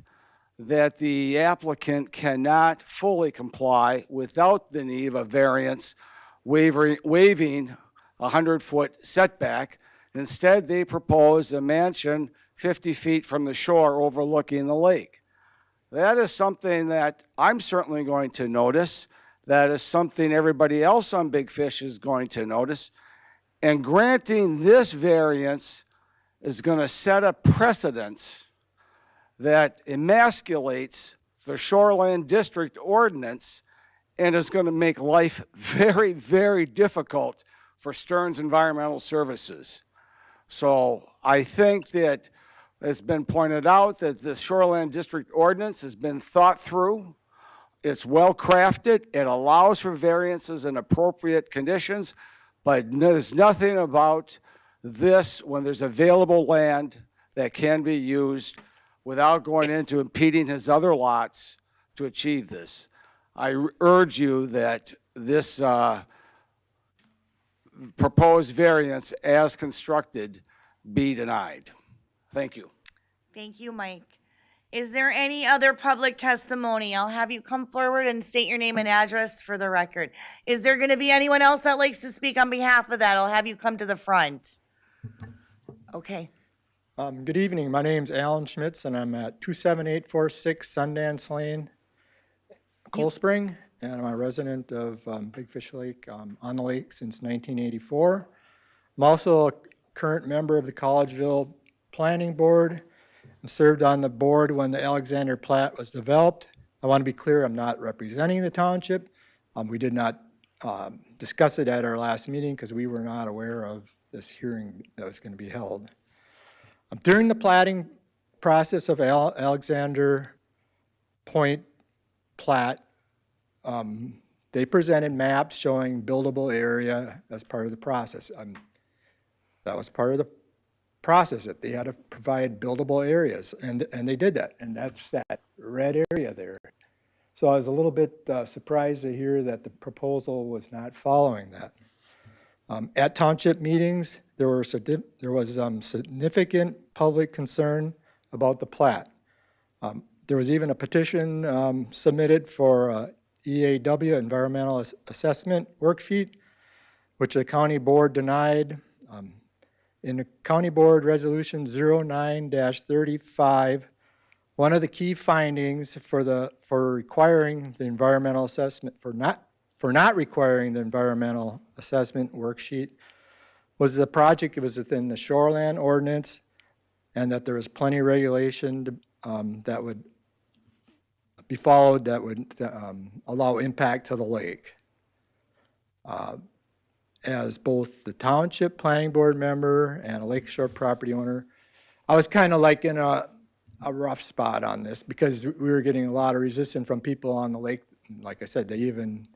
that the applicant cannot fully comply without the need of a variance waiving a 100-foot setback. Instead, they propose a mansion 50 feet from the shore overlooking the lake. That is something that I'm certainly going to notice. That is something everybody else on Big Fish is going to notice. And granting this variance is going to set a precedence that emasculates the Shoreland District ordinance and is going to make life very, very difficult for Stearns Environmental Services. So I think that it's been pointed out that the Shoreland District ordinance has been thought through. It's well crafted. It allows for variances in appropriate conditions, but there's nothing about this when there's available land that can be used without going into impeding his other lots to achieve this. I urge you that this proposed variance as constructed be denied. Thank you. Thank you, Mike. Is there any other public testimony? I'll have you come forward and state your name and address for the record. Is there going to be anyone else that likes to speak on behalf of that? I'll have you come to the front. Okay. Good evening. My name's Alan Schmitz, and I'm at 27846 Sundance Lane, Cold Spring, and I'm a resident of Big Fish Lake, on the lake since 1984. I'm also a current member of the Collegeville Planning Board and served on the board when the Alexander Plat was developed. I want to be clear, I'm not representing the township. We did not discuss it at our last meeting because we were not aware of this hearing that was going to be held. During the platting process of Alexander Point Plat, they presented maps showing buildable area as part of the process. That was part of the process, that they had to provide buildable areas, and they did that, and that's that red area there. So I was a little bit surprised to hear that the proposal was not following that. At township meetings, there was significant public concern about the plat. There was even a petition submitted for EAW, Environmental Assessment Worksheet, which the county board denied. In the County Board Resolution 09-35, one of the key findings for requiring the environmental assessment, for not requiring the environmental assessment worksheet, was the project was within the shoreland ordinance, and that there was plenty of regulation that would be followed that would allow impact to the lake. As both the township planning board member and a lakeshore property owner, I was kind of like in a rough spot on this because we were getting a lot of resistance from people on the lake. Like I said, they even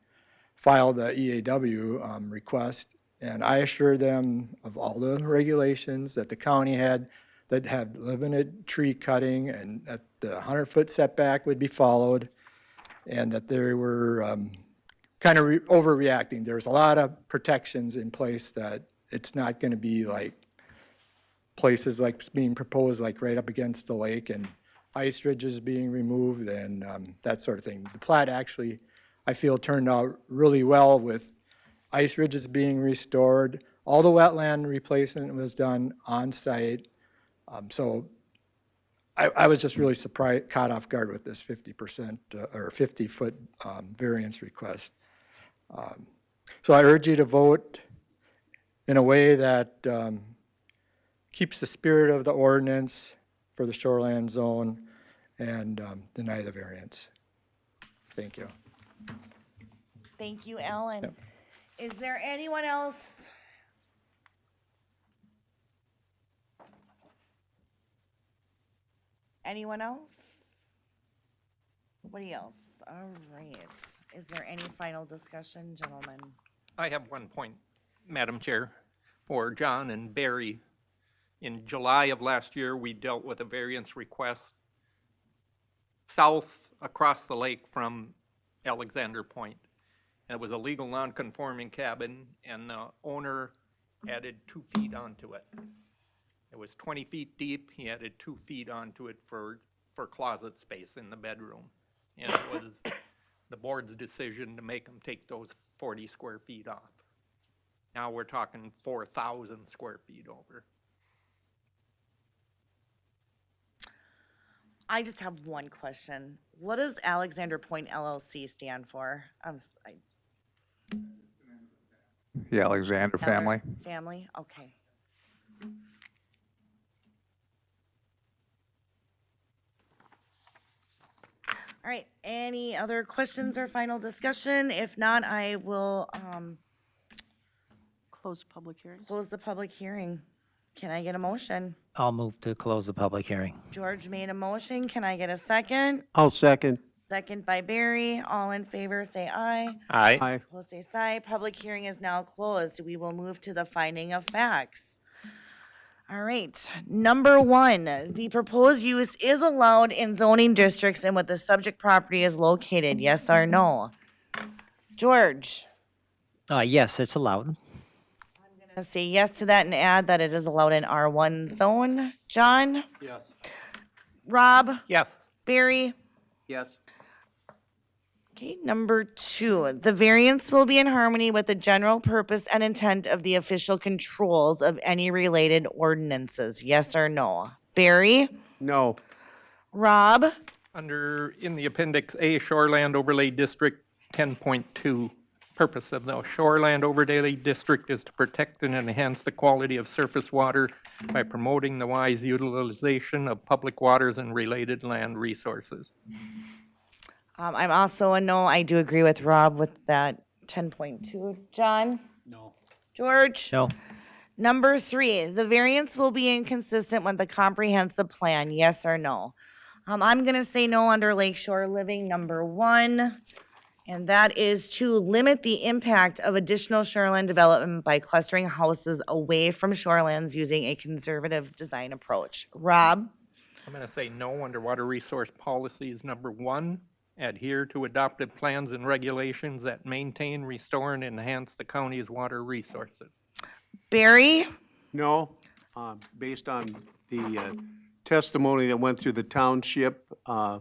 filed the EAW request, and I assured them of all the regulations that the county had that had limited tree cutting, and that the 100-foot setback would be followed, and that they were kind of overreacting. There's a lot of protections in place that it's not going to be like places like being proposed like right up against the lake and ice ridges being removed and that sort of thing. The plat actually, I feel, turned out really well with ice ridges being restored. All the wetland replacement was done on site. So I was just really surprised, caught off guard with this 50% or 50-foot variance request. So I urge you to vote in a way that keeps the spirit of the ordinance for the shoreland zone and deny the variance. Thank you. Thank you, Alan. Yep. Is there anyone else? Anyone else? Nobody else? All right. Is there any final discussion, gentlemen? I have one point, Madam Chair, for John and Barry. In July of last year, we dealt with a variance request south across the lake from Alexander Point. It was a legal non-conforming cabin, and the owner added 2 feet onto it. It was 20 feet deep. He added 2 feet onto it for closet space in the bedroom. And it was the board's decision to make him take those 40 square feet off. Now we're talking 4,000 square feet over. I just have one question. What does Alexander Point LLC stand for? The Alexander family. Family? Okay. All right, any other questions or final discussion? If not, I will Close public hearing. close the public hearing. Can I get a motion? I'll move to close the public hearing. George made a motion. Can I get a second? I'll second. Second by Barry. All in favor, say aye. Aye. Aye. Opposed, say aye. Public hearing is now closed. We will move to the finding of facts. All right. Number 1, the proposed use is allowed in zoning districts and what the subject property is located. Yes or no? George? Yes, it's allowed. I'm going to say yes to that and add that it is allowed in R1 zone. John? Yes. Rob? Yes. Barry? Yes. Okay, number 2, the variance will be in harmony with the general purpose and intent of the official controls of any related ordinances. Yes or no? Barry? No. Rob? In the Appendix A, Shoreland Overlay District 10.2, purpose of the Shoreland Overlay District is to protect and enhance the quality of surface water by promoting the wise utilization of public waters and related land resources. I'm also a no. I do agree with Rob with that 10.2. John? No. George? No. Number 3, the variance will be inconsistent with the comprehensive plan. Yes or no? I'm going to say no under Lakeshore Living, number 1. And that is to limit the impact of additional shoreline development by clustering houses away from shorelands using a conservative design approach. Rob? I'm going to say no under Water Resource Policies number 1. Adhere to adopted plans and regulations that maintain, restore, and enhance the county's water resources. Barry? No. Based on the testimony that went through the township and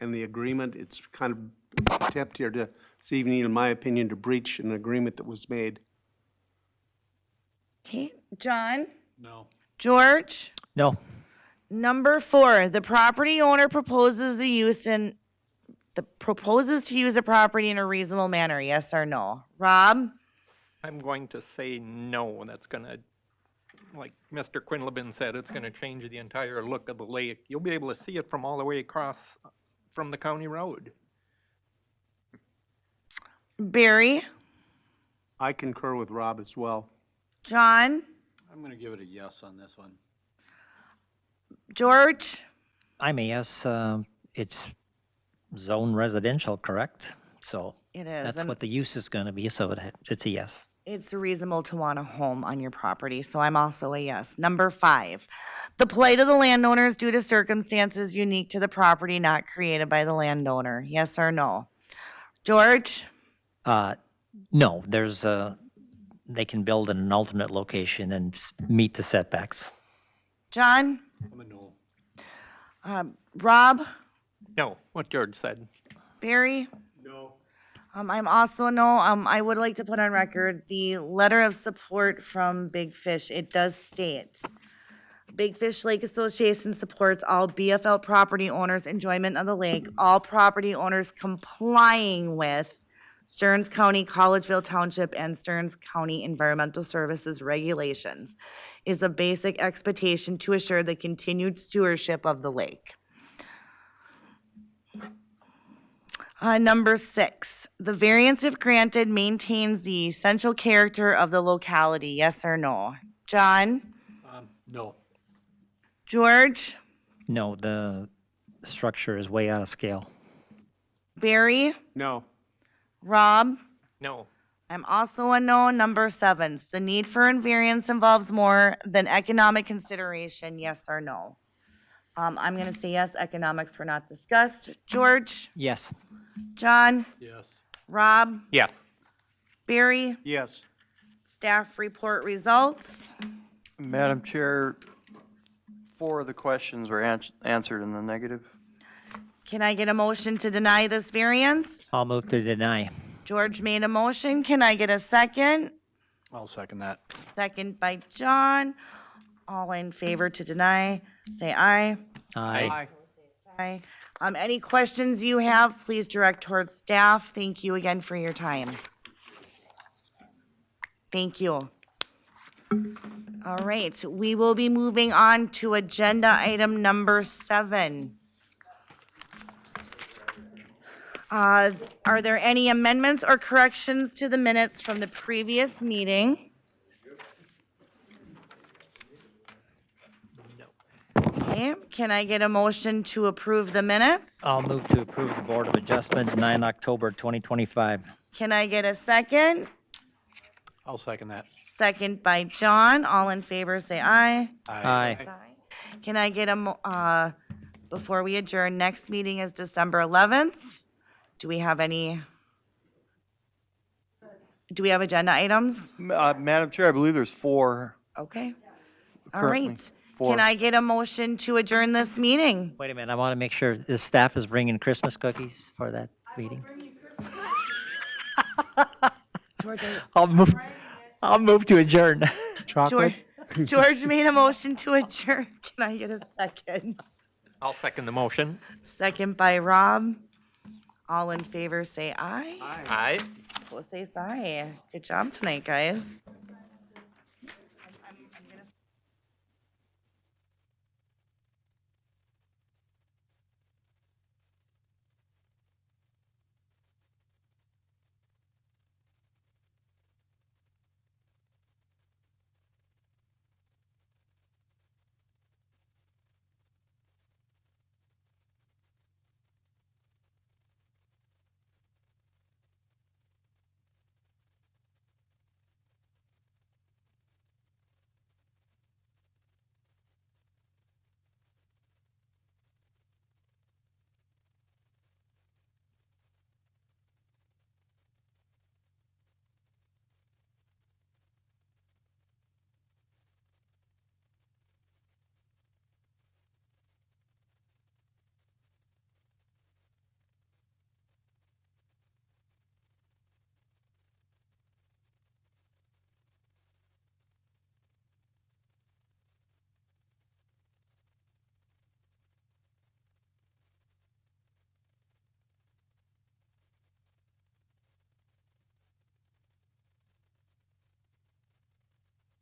the agreement, it's kind of an attempt here to, this evening, in my opinion, to breach an agreement that was made. Okay. John? No. George? No. Number 4, the property owner proposes to use the property in a reasonable manner. Yes or no? Rob? I'm going to say no. That's going to, like Mr. Quinlivan said, it's going to change the entire look of the lake. You'll be able to see it from all the way across from the county road. Barry? I concur with Rob as well. John? I'm going to give it a yes on this one. George? I'm a yes. It's zone residential, correct? So It is. that's and what the use is going to be, so it's a yes. It's reasonable to want a home on your property, so I'm also a yes. Number 5, the plight of the landowner is due to circumstances unique to the property not created by the landowner. Yes or no? George? No, they can build in an alternate location and meet the setbacks. John? I'm a no. Rob? No, what George said. Barry? No. I'm also a no. I would like to put on record the letter of support from Big Fish. It does state, Big Fish Lake Association supports all BFL property owners' enjoyment of the lake. All property owners complying with Stearns County, Collegeville Township, and Stearns County Environmental Services regulations is a basic expectation to assure the continued stewardship of the lake. Number 6, the variance if granted maintains the essential character of the locality, yes or no? John? No. George? No, the structure is way out of scale. Barry? No. Rob? No. I'm also a no. Number 7, the need for invariance involves more than economic consideration, yes or no? I'm going to say yes, economics were not discussed. George? Yes. John? Yes. Rob? Yes. Barry? Yes. Staff report results. Madam Chair, 4 of the questions were answered in the negative. Can I get a motion to deny this variance? I'll move to deny. George made a motion. Can I get a second? I'll second that. Second by John. All in favor to deny, say aye. Aye. Aye. Any questions you have, please direct towards staff. Thank you again for your time. Thank you. All right, we will be moving on to agenda item number 7. Are there any amendments or corrections to the minutes from the previous meeting? Okay, can I get a motion to approve the minutes? I'll move to approve the Board of Adjustment 9 October 2025. Can I get a second? I'll second that. Second by John. All in favor, say aye. Aye. Can I get before we adjourn, next meeting is December 11th. Do we have agenda items? Madam Chair, I believe there's 4. Okay. All Currently, right. 4. Can I get a motion to adjourn this meeting? Wait a minute, I want to make sure the staff is bringing Christmas cookies for that meeting. I'll move to adjourn. George made a motion to adjourn. Can I get a second? I'll second the motion. Second by Rob. All in favor, say aye. Aye. We'll say aye. Good job tonight, guys.